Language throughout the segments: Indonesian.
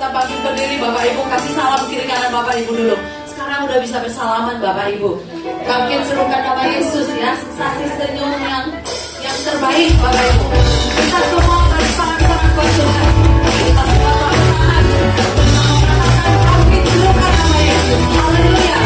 tetap bangkit berdiri Bapak Ibu. Kasih salam kiri kanan Bapak Ibu dulu. Sekarang udah bisa bersalaman Bapak Ibu. Bangkit serukan nama Yesus ya. Sensasi senyum yang terbaik Bapak Ibu. Kita semua sangat-sangat bersyukur. Kita semua bertahan. Bangkit serukan nama Yesus. Haleluya.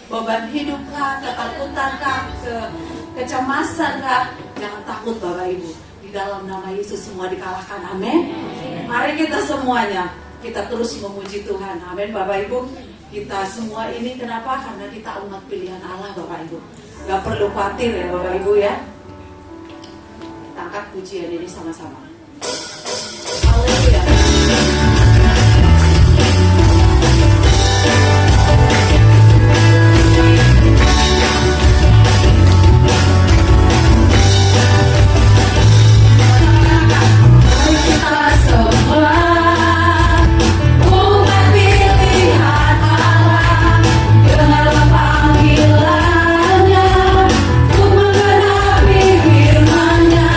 Beban hidup kah, ketakutan kah, kecemasan kah, jangan takut Bapak Ibu. Di dalam nama Yesus semua dikalahkan, amin. Mari kita semuanya, kita terus memuji Tuhan, amin Bapak Ibu. Kita semua ini kenapa? Karena kita umat pilihan Allah Bapak Ibu. Gak perlu khawatir ya Bapak Ibu ya. Kita angkat pujian ini sama-sama. Haleluya. Firman-Nya untuk menggenapi firman-Nya.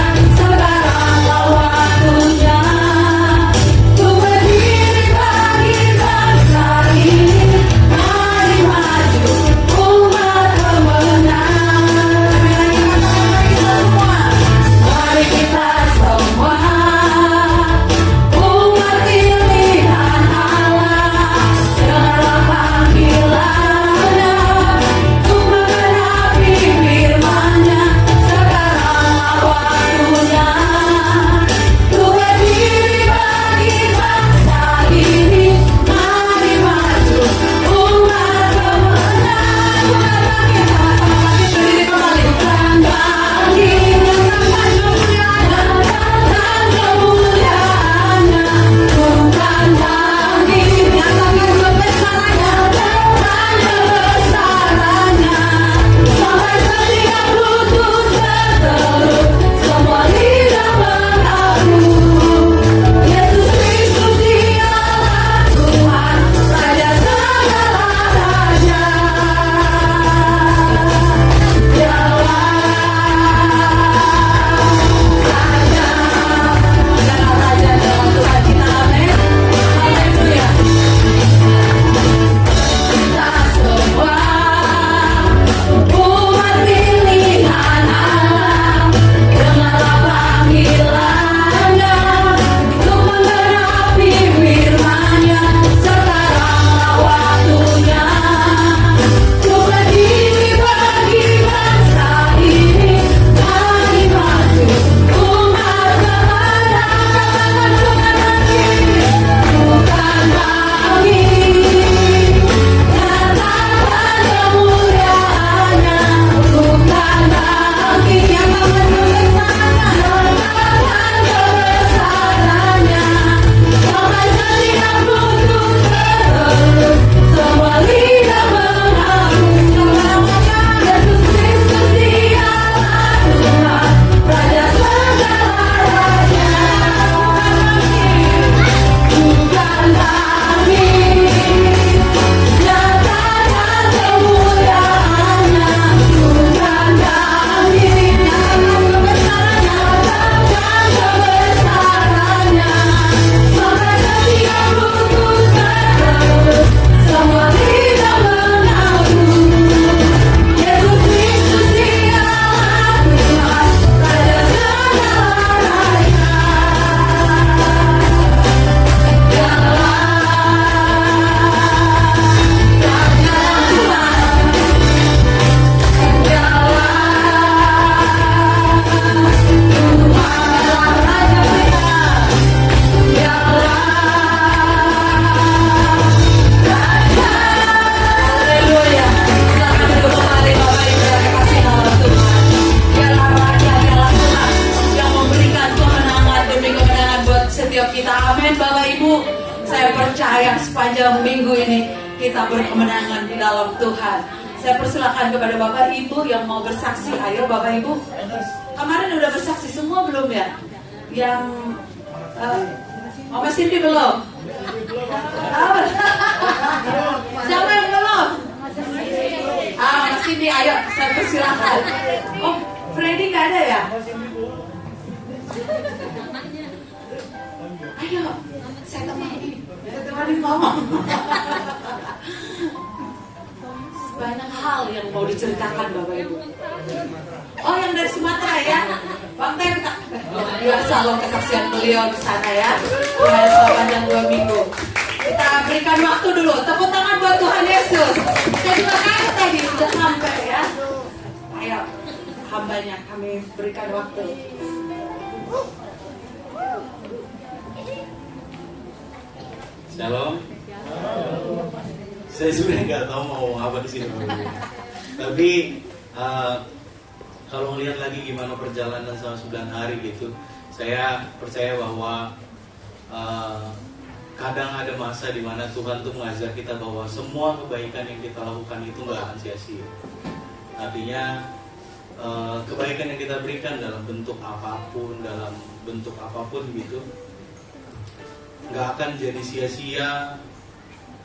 minggu ini kita berkemenangan di dalam Tuhan. Saya persilakan kepada Bapak Ibu yang mau bersaksi. Ayo Bapak Ibu. Kemarin udah bersaksi semua belum ya? Yang Mama Cindy belum? Siapa yang belum? Mama Cindy, ayo saya persilakan. Oh, Freddy nggak ada ya? Ayo, saya temani ngomong. Banyak hal yang mau diceritakan Bapak Ibu. Oh, yang dari Sumatera ya, Bang Ter, biasa loh kesaksian beliau di sana ya, sepanjang 2 minggu. Kita berikan waktu dulu, tepuk tangan buat Tuhan Yesus. Saya juga kaget tadi udah sampai ya. Ayo, hambanya kami berikan waktu. Shalom. Saya sebenarnya nggak tahu mau apa di sini, tapi kalau melihat lagi gimana perjalanan selama 9 hari gitu, saya percaya bahwa kadang ada masa di mana Tuhan tuh mengajar kita bahwa semua kebaikan yang kita lakukan itu nggak akan sia-sia. Artinya kebaikan yang kita berikan dalam bentuk apapun gitu, nggak akan jadi sia-sia,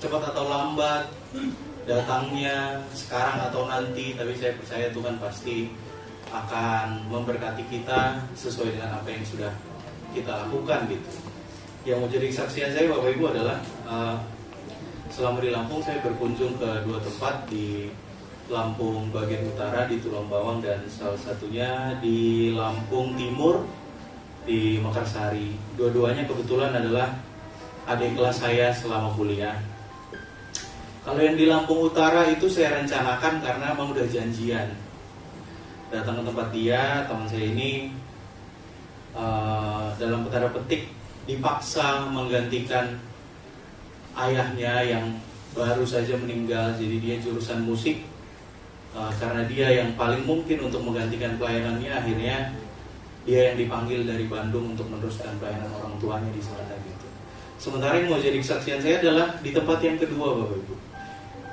cepat atau lambat datangnya, sekarang atau nanti. Tapi saya percaya Tuhan pasti akan memberkati kita sesuai dengan apa yang sudah kita lakukan gitu. Yang mau jadi kesaksian saya Bapak Ibu adalah selama di Lampung saya berkunjung ke 2 tempat, di Lampung bagian utara di Tulung Bawang, dan salah satunya di Lampung Timur di Mekarsari. Dua-duanya kebetulan adalah adik kelas saya selama kuliah. Kalau yang di Lampung Utara itu saya rencanakan karena memang udah janjian datang ke tempat dia. Teman saya ini dalam tanda petik dipaksa menggantikan ayahnya yang baru saja meninggal. Jadi dia jurusan musik, karena dia yang paling mungkin untuk menggantikan pelayanannya, akhirnya dia yang dipanggil dari Bandung untuk meneruskan pelayanan orang tuanya di sana gitu. Sementara yang mau jadi kesaksian saya adalah di tempat yang kedua Bapak Ibu.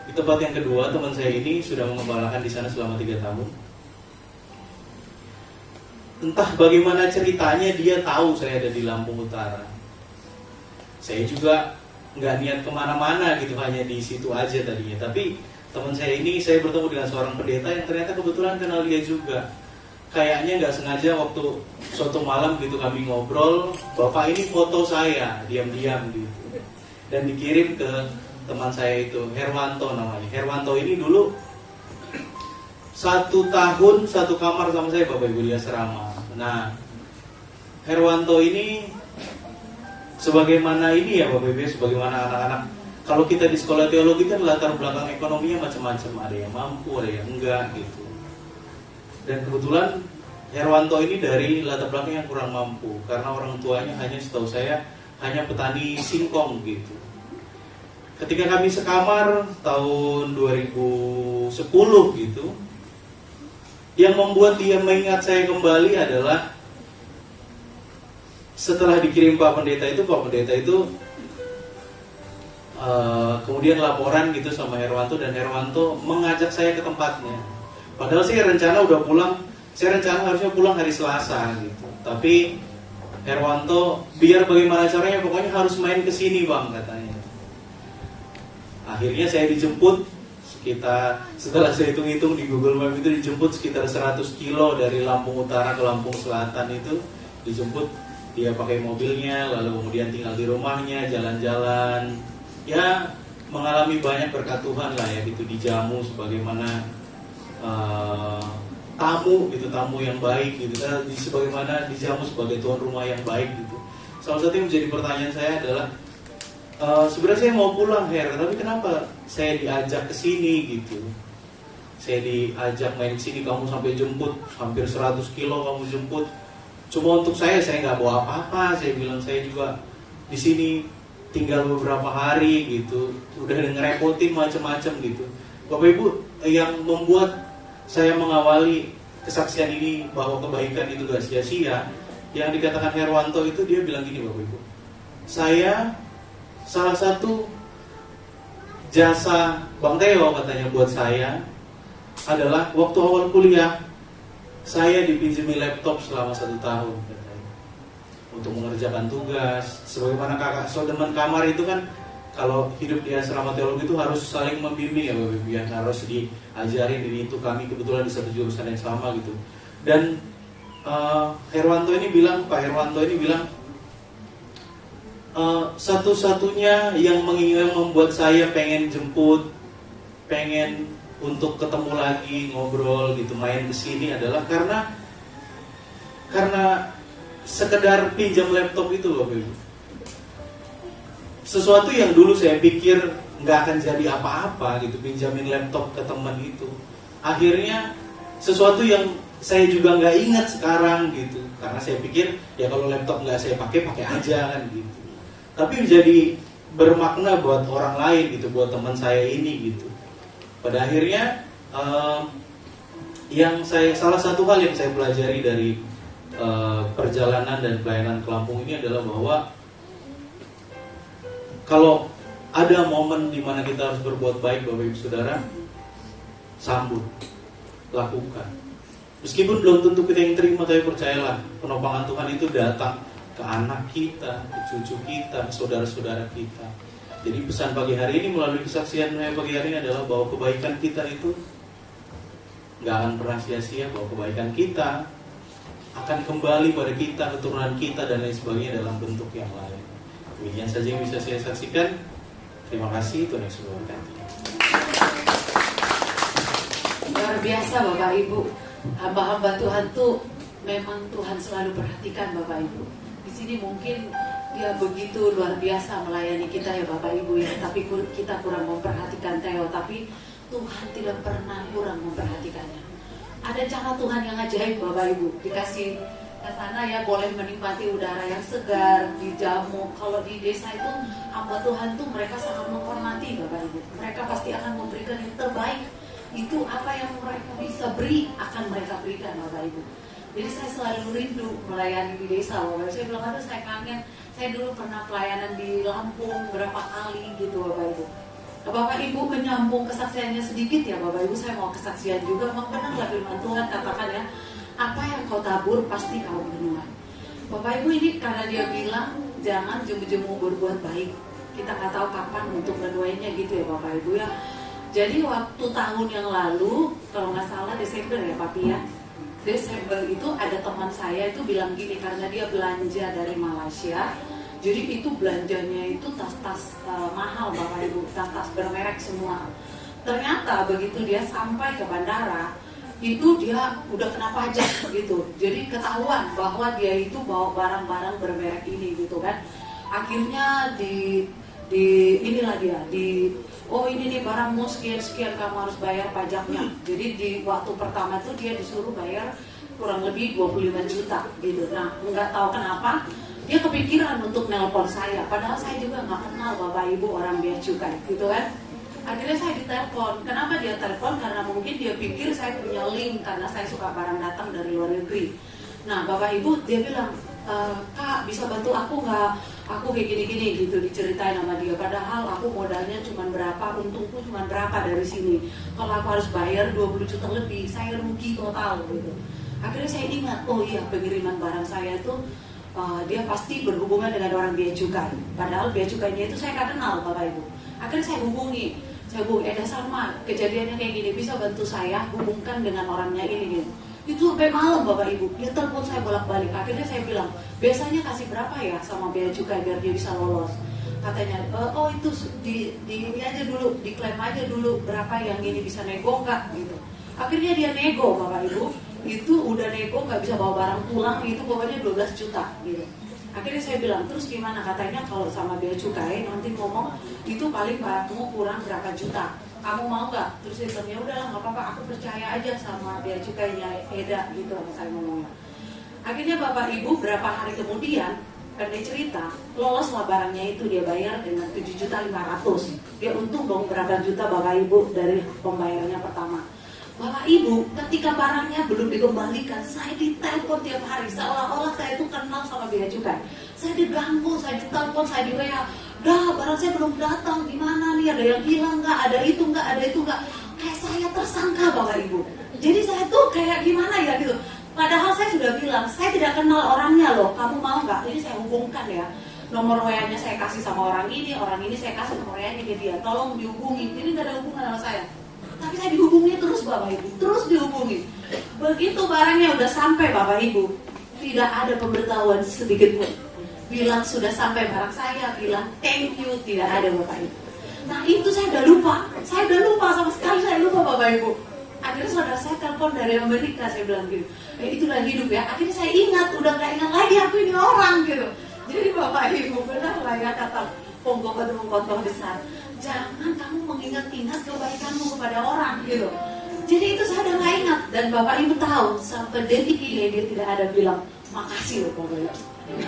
Di tempat yang kedua, teman saya ini sudah mengembalakan di sana selama 3 tahun. Entah bagaimana ceritanya dia tahu saya ada di Lampung Utara. Saya juga nggak niat kemana-mana gitu, hanya di situ aja tadinya. Tapi teman saya ini, saya bertemu dengan seorang pendeta yang ternyata kebetulan kenal dia juga. Kayaknya nggak sengaja waktu suatu malam gitu kami ngobrol, bapak ini foto saya diam-diam gitu, dan dikirim ke teman saya itu, Herwanto namanya. Herwanto ini dulu 1 tahun 1 kamar sama saya Bapak Ibu di asrama. Nah, Herwanto ini sebagaimana ini ya Bapak Ibu, sebagaimana anak-anak. Kalau kita di sekolah teologi kan latar belakang ekonominya macam-macam, ada yang mampu, ada yang enggak gitu. Dan kebetulan Herwanto ini dari latar belakang yang kurang mampu, karena orang tuanya hanya, setahu saya, hanya petani singkong gitu. Ketika kami sekamar tahun 2010 gitu, yang membuat dia mengingat saya kembali adalah setelah dikirim Pak Pendeta itu kemudian laporan gitu sama Herwanto, dan Herwanto mengajak saya ke tempatnya. Padahal saya rencana udah pulang, saya rencana harusnya pulang hari Selasa gitu. Tapi Herwanto biar bagaimana caranya pokoknya harus main ke sini Bang katanya. Akhirnya saya dijemput sekitar, setelah saya hitung-hitung di Google Map itu dijemput sekitar 100 kilo dari Lampung Utara ke Lampung Selatan itu dijemput. Dia pakai mobilnya, lalu kemudian tinggal di rumahnya, jalan-jalan, ya mengalami banyak berkat Tuhan lah ya gitu, dijamu sebagaimana tamu gitu, tamu yang baik gitu, sebagaimana dijamu sebagai tuan rumah yang baik gitu. Salah satu yang menjadi pertanyaan saya adalah sebenarnya saya mau pulang Her, tapi kenapa saya diajak ke sini gitu? Saya diajak main ke sini, kamu sampai jemput, hampir 100 kilo kamu jemput. Cuma untuk saya nggak bawa apa-apa. Saya bilang saya juga di sini tinggal beberapa hari gitu, udah ngerepotin macam-macam gitu. Bapak Ibu, yang membuat saya mengawali kesaksian ini bahwa kebaikan itu gak sia-sia, yang dikatakan Herwanto itu, dia bilang gini Bapak Ibu, saya salah satu jasa Bang Theo katanya buat saya adalah waktu awal kuliah saya dipinjami laptop selama 1 tahun katanya, untuk mengerjakan tugas. Sebagaimana kakak teman kamar itu kan kalau hidup di asrama teologi itu harus saling membimbing ya Bapak Ibu, yang harus diajarin ini itu. Kami kebetulan di satu jurusan yang sama gitu. Dan Pak Herwanto ini bilang satu-satunya yang membuat saya pengen jemput, pengen untuk ketemu lagi, ngobrol gitu, main kesini adalah karena sekedar pinjam laptop itu loh Bapak Ibu. Sesuatu yang dulu saya pikir nggak akan jadi apa-apa gitu, pinjamin laptop ke teman itu. Akhirnya sesuatu yang saya juga nggak ingat sekarang gitu, karena saya pikir ya kalau laptop nggak saya pakai aja kan gitu. Tapi menjadi bermakna buat orang lain gitu, buat teman saya ini gitu. Pada akhirnya salah satu hal yang saya pelajari dari perjalanan dan pelayanan ke Lampung ini adalah bahwa kalau ada momen di mana kita harus berbuat baik Bapak Ibu Saudara, sambut, lakukan. Meskipun belum tentu kita yang terima, tapi percayalah penopangan Tuhan itu datang ke anak kita, ke cucu kita, ke saudara-saudara kita. Jadi pesan pagi hari ini melalui kesaksian saya pagi hari ini adalah bahwa kebaikan kita itu gak akan pernah sia-sia, bahwa kebaikan kita akan kembali pada kita, keturunan kita dan lain sebagainya dalam bentuk yang lain. Demikian saja yang bisa saya saksikan. Terima kasih, Tuhan Yesus memberkati. Luar biasa Bapak Ibu, hamba-hamba Tuhan tuh memang Tuhan selalu perhatikan Bapak Ibu. Di sini mungkin dia begitu luar biasa melayani kita ya Bapak Ibu ya, tapi kita kurang memperhatikan Theo, tapi Tuhan tidak pernah kurang memperhatikannya. Ada cara Tuhan yang ajaib Bapak Ibu, dikasih ke sana ya, boleh menikmati udara yang segar, dijamu. Kalau di desa itu hamba Tuhan tuh mereka sangat menghormati Bapak Ibu. Mereka pasti akan memberikan yang terbaik. Itu apa yang mereka bisa beri akan mereka berikan Bapak Ibu. Jadi saya selalu rindu melayani di desa Bapak Ibu. Saya bilang aduh saya kangen. Saya dulu pernah pelayanan di Lampung berapa kali gitu Bapak Ibu. Nah, Bapak Ibu menyambung kesaksiannya sedikit ya Bapak Ibu. Saya mau kesaksian juga. Memang benar firman Tuhan katakan ya, apa yang kau tabur pasti kau menuai. Bapak Ibu ini karena dia bilang jangan jemu-jemu berbuat baik. Kita nggak tahu kapan untuk menuainya gitu ya Bapak Ibu ya. Jadi waktu tahun yang lalu, kalau nggak salah Desember ya Papi ya, Desember itu ada teman saya itu bilang gini, karena dia belanja dari Malaysia, jadi itu belanjanya itu tas-tas mahal Bapak Ibu, tas-tas bermerek semua. Ternyata begitu dia sampai ke bandara, itu dia udah kena pajak gitu, jadi ketahuan bahwa dia itu bawa barang-barang bermerek ini gitu kan. Akhirnya inilah dia oh ini nih barangmu sekian kamu harus bayar pajaknya. Jadi di waktu pertama itu dia disuruh bayar kurang lebih 25 juta gitu. Nah nggak tahu kenapa dia kepikiran untuk nelpon saya, padahal saya juga nggak kenal Bapak Ibu orang bea cukai gitu kan. Akhirnya saya ditelepon. Kenapa dia telepon? Karena mungkin dia pikir saya punya link karena saya suka barang datang dari luar negeri. Nah Bapak Ibu dia bilang, Kak bisa bantu aku nggak? Aku kayak gini-gini gitu, diceritain sama dia. Padahal aku modalnya cuma berapa, untungku cuma berapa dari sini. Kalau aku harus bayar 20 juta lebih, saya rugi total gitu. Akhirnya saya ingat, oh iya pengiriman barang saya itu dia pasti berhubungan dengan orang bea cukai. Padahal bea cukainya itu saya nggak kenal Bapak Ibu. Akhirnya saya hubungi, Salma, kejadiannya kayak gini, bisa bantu saya hubungkan dengan orangnya ini gitu. Itu sampai malam Bapak Ibu, dia telepon saya bolak-balik. Akhirnya saya bilang, biasanya kasih berapa ya sama bea cukai biar dia bisa lolos. Katanya, oh itu ini aja dulu, diklaim aja dulu berapa yang ini bisa nego nggak gitu. Akhirnya dia nego Bapak Ibu, itu udah nego nggak bisa bawa barang pulang, itu pokoknya 12 juta gitu. Akhirnya saya bilang, terus gimana? Katanya kalau sama bea cukai nanti ngomong itu paling kamu kurang berapa juta. Kamu mau nggak? Terus dia bilang, ya udahlah nggak apa-apa, aku percaya aja sama bea cukainya Eda gitu saya ngomongnya. Akhirnya Bapak Ibu berapa hari kemudian kan dia cerita, loloslah barangnya itu, dia bayar dengan 7.500.000. Dia untung dong berapa juta Bapak Ibu dari pembayarannya pertama. Bapak Ibu, ketika barangnya belum dikembalikan, saya ditelepon tiap hari, seolah-olah saya itu kenal sama bea cukai. Saya diganggu, saya ditelepon, saya di WA, barang saya belum datang, gimana nih, ada yang hilang nggak, ada itu nggak, kayak saya tersangka Bapak Ibu. Jadi saya tuh kayak gimana ya gitu. Padahal saya sudah bilang, saya tidak kenal orangnya loh, kamu mau nggak? Ini saya hubungkan ya, nomor WA-nya saya kasih sama orang ini saya kasih nomor WA-nya ke dia, tolong dihubungi. Ini nggak ada hubungan sama saya, tapi saya dihubungi terus Bapak Ibu, terus dihubungi. Begitu barangnya udah sampai Bapak Ibu, tidak ada pemberitahuan sedikit pun. Bilang sudah sampai barang saya, bilang thank you, tidak ada Bapak Ibu. Nah itu saya udah lupa sama sekali, saya lupa Bapak Ibu. Akhirnya saudara saya telepon dari Amerika, saya bilang gitu, itulah hidup ya. Akhirnya saya ingat, udah gak ingat lagi aku ini orang gitu. Jadi Bapak Ibu benar lah ya kata pengkhotbah besar, jangan kamu mengingat-ingat kebaikanmu kepada orang gitu. Jadi itu saya udah gak ingat, dan Bapak Ibu tahu sampai detik ini dia tidak ada bilang makasih loh Bapak Ibu.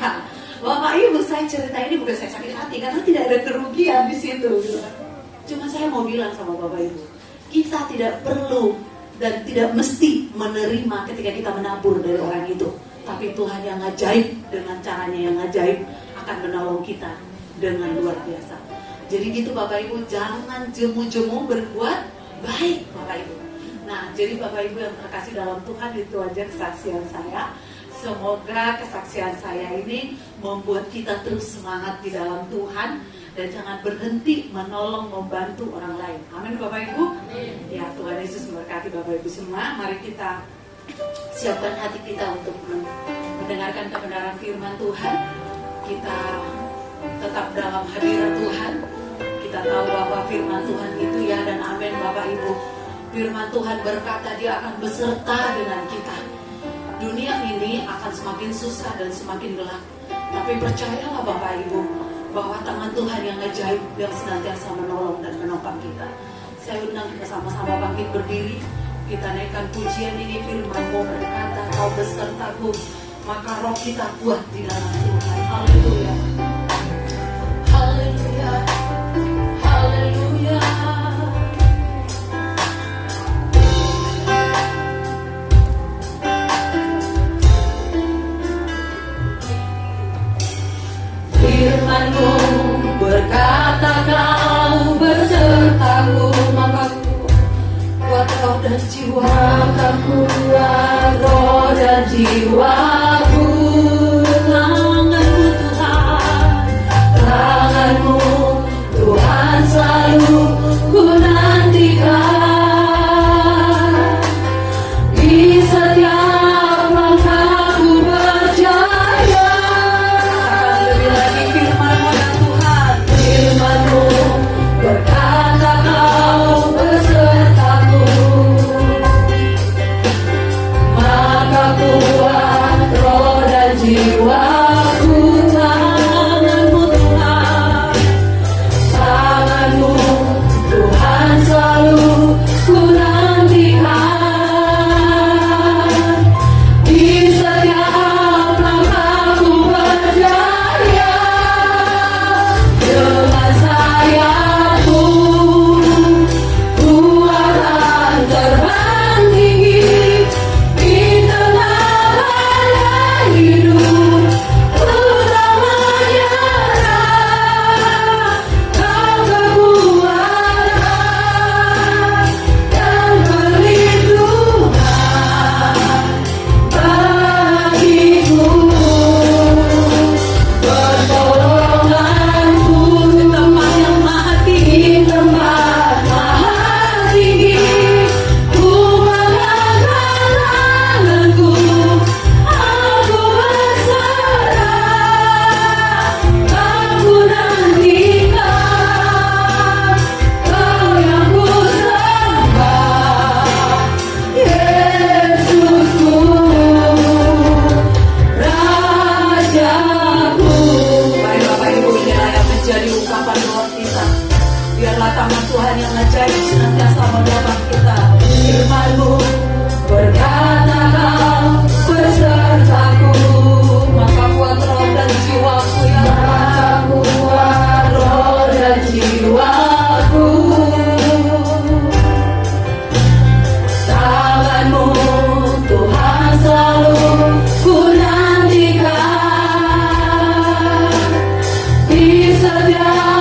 Nah, Bapak Ibu, saya cerita ini bukan saya sakit hati, karena tidak ada kerugian di situ gitu. Cuma saya mau bilang sama Bapak Ibu, kita tidak perlu dan tidak mesti menerima ketika kita menabur dari orang itu. Tapi Tuhan yang ajaib, dengan caranya yang ajaib akan menolong kita dengan luar biasa. Jadi gitu Bapak Ibu, jangan jemu-jemu berbuat baik Bapak Ibu. Nah jadi Bapak Ibu yang terkasih dalam Tuhan, itu aja kesaksian saya. Semoga kesaksian saya ini membuat kita terus semangat di dalam Tuhan dan jangan berhenti menolong, membantu orang lain. Amin Bapak Ibu. Ya Tuhan Yesus memberkati Bapak Ibu semua. Mari kita siapkan hati kita untuk mendengarkan kebenaran firman Tuhan. Kita tetap dalam hadirat Tuhan. Kita tahu bahwa firman Tuhan itu ya dan amin Bapak Ibu. Firman Tuhan berkata dia akan beserta dengan kita. Dunia ini akan semakin susah dan semakin gelap. Tapi percayalah Bapak Ibu, bahwa tangan Tuhan yang ajaib yang senantiasa menolong dan menopang kita. Saya undang kita sama-sama bangkit berdiri. Kita naikkan pujian ini, firman-Mu berkata, Kau besertaku, maka roh kita kuat di dalam Tuhan. Haleluya. Haleluya. Haleluya. Firman-Mu berkata Kau besertaku, maka kuat roh dan jiwa, kuat roh dan jiwaku. Tangan-Mu Tuhan, tangan-Mu Tuhan selalu ku nantikan. Di setiap langkahku percaya. Lebih lagi firman-Mu ya Tuhan, firman-Mu berkata Kau besertaku, maka kuat roh dan jiwaku. Tangan-Mu Tuhan, tangan-Mu Tuhan selalu ku nantikan. Di setiap langkahku percaya, dengan sayapku ku akan terbang tinggi di tengah badai hidup. Ku tak menyerah, Kau kekuatan dan perlindungan bagiku. Pertolonganku di tempat yang maha tinggi, tempat maha tinggi. Ku mengangkat tanganku, aku berserah. Aku nantikan Kau yang ku sembah, Yesusku, Rajaku. Baik Bapak Ibu, inilah yang menjadi ungkapan doa kita. Biarlah tangan Tuhan yang ajaib senantiasa menopang kita. Firman-Mu berkata Kau besertaku, maka kuat roh dan jiwaku ya. Maka kuat roh dan jiwaku. Tangan-Mu Tuhan selalu ku nantikan. Di setiap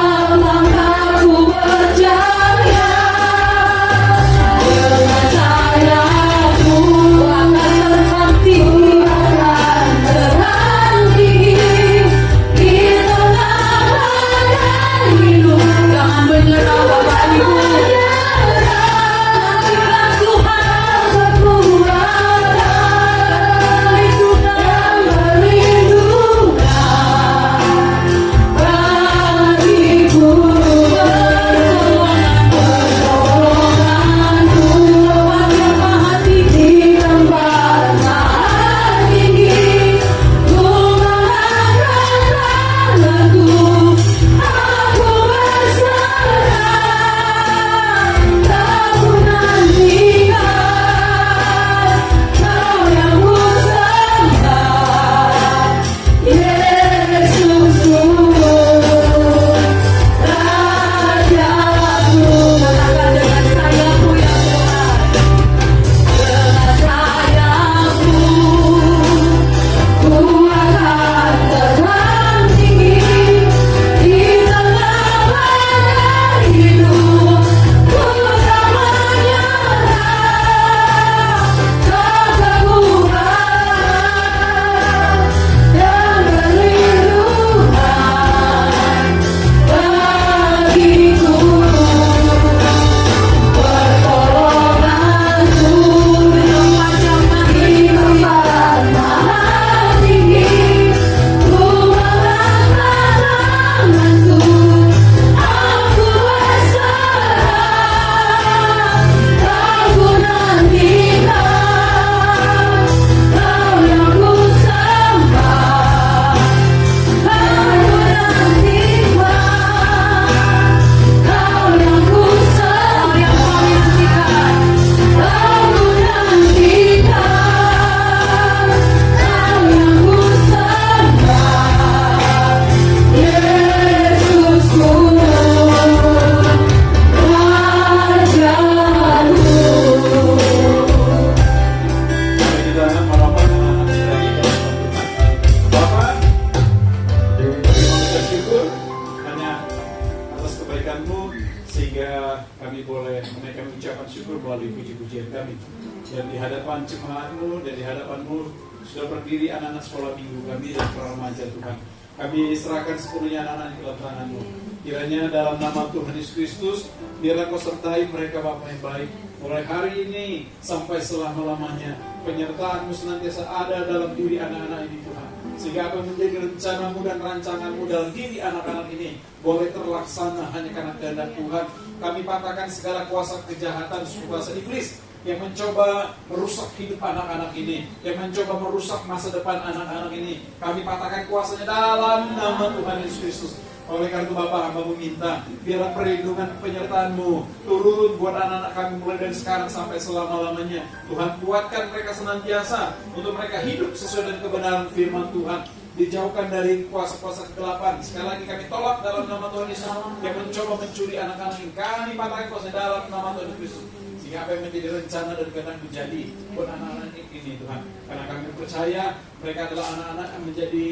boleh menaikkan ucapan syukur melalui puji-pujian kami. Dan di hadapan jemaat-Mu dan di hadapan-Mu sudah berdiri anak-anak sekolah minggu kami dan para remaja Tuhan. Kami serahkan sepenuhnya anak-anak di dalam tangan-Mu. Kiranya dalam nama Tuhan Yesus Kristus, biarlah Kau sertai mereka Bapa yang baik. Mulai hari ini sampai selama-lamanya, penyertaan-Mu senantiasa ada dalam diri anak-anak ini Tuhan. Sehingga apa yang menjadi rencana-Mu dan rancangan-Mu dalam diri anak-anak ini boleh terlaksana hanya karena kehendak Tuhan. Kami patahkan segala kuasa kejahatan, kuasa iblis yang mencoba merusak hidup anak-anak ini, yang mencoba merusak masa depan anak-anak ini. Kami patahkan kuasanya dalam nama Tuhan Yesus Kristus. Oleh karena itu Bapak, hamba meminta biarlah perlindungan penyertaan-Mu turun buat anak-anak kami mulai dari sekarang sampai selama-lamanya. Tuhan, kuatkan mereka senantiasa untuk mereka hidup sesuai dengan kebenaran firman Tuhan. Dijauhkan dari kuasa-kuasa kegelapan. Sekali lagi kami tolak dalam nama Tuhan Yesus yang mencoba mencuri anak-anak ini. Kami patahkan kuasa dalam nama Tuhan Yesus. Sehingga apa yang menjadi rencana dan kehendak menjadi buat anak-anak ini Tuhan. Karena kami percaya mereka adalah anak-anak yang menjadi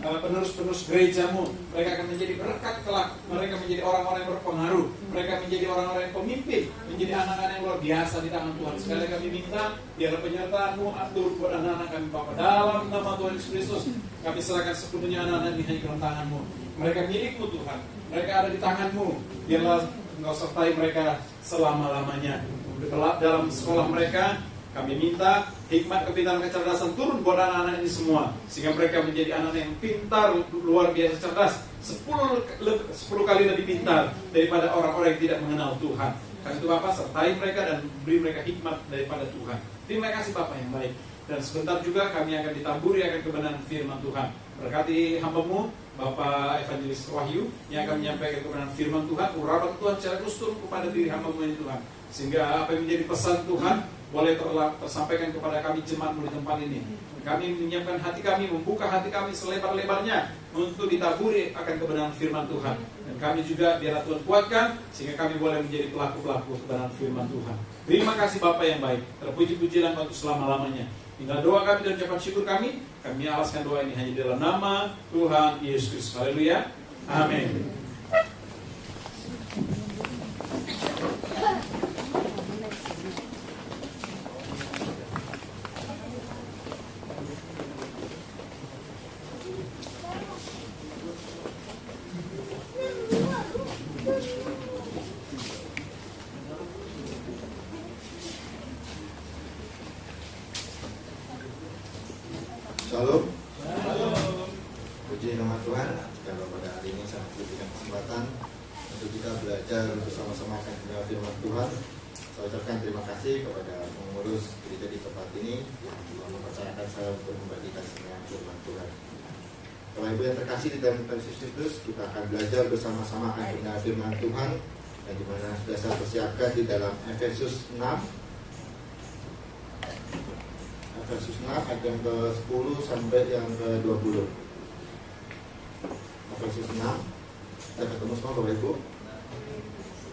penerus-penerus gereja-Mu. Mereka akan menjadi berkat kelak. Mereka menjadi orang-orang yang berpengaruh. Mereka menjadi orang-orang yang pemimpin. Menjadi anak-anak yang luar biasa di tangan Tuhan. Sekali lagi kami minta biarlah penyertaan-Mu atur buat anak-anak kami Bapa. Dalam nama Tuhan Yesus Kristus kami serahkan sepenuhnya anak-anak ini hanya ke dalam tangan-Mu. Mereka milik-Mu Tuhan. Mereka ada di tangan-Mu. Biarlah Engkau sertai mereka selama-lamanya. Dalam sekolah mereka kami minta hikmat, kepintaran, kecerdasan turun buat anak-anak ini semua, sehingga mereka menjadi anak yang pintar, luar biasa cerdas, 10 kali lebih pintar daripada orang-orang yang tidak mengenal Tuhan. Karena itu Bapak sertai mereka dan beri mereka hikmat daripada Tuhan. Terima kasih Bapak yang baik. Dan sebentar juga kami akan ditamburi akan kebenaran firman Tuhan. Berkati hamba-Mu Bapak Evangelis Wahyu yang akan menyampaikan kebenaran firman Tuhan. Urapan Tuhan secara khusus kepada diri hamba-Mu ini Tuhan, sehingga apa yang menjadi pesan Tuhan boleh tersampaikan kepada kami jemaat-Mu di tempat ini. Kami menyiapkan hati kami, membuka hati kami selebar-lebarnya untuk ditaburi akan kebenaran firman Tuhan. Dan kami juga biarlah Tuhan kuatkan sehingga kami boleh menjadi pelaku-pelaku kebenaran firman Tuhan. Terima kasih Bapa yang baik. Terpuji-puji dan untuk selama-lamanya. Tinggal doa kami dan ucapan syukur kami alaskan doa ini hanya dalam nama Tuhan Yesus Kristus. Haleluya. Amin. Shalom. Puji nama Tuhan. Kalau pada hari ini saya diberikan kesempatan untuk kita belajar bersama-sama akan firman Tuhan. Saya ucapkan terima kasih kepada pengurus gereja di tempat ini yang telah mempercayakan saya untuk membagikan firman Tuhan. Bapak Ibu yang terkasih di dalam Yesus Kristus, kita akan belajar bersama-sama akan firman Tuhan yang dimana sudah saya persiapkan di dalam Efesus 6. Efesus 6 ayat yang ke-10 sampai yang ke-20. Efesus 6. Kita ketemu semua Bapak Ibu.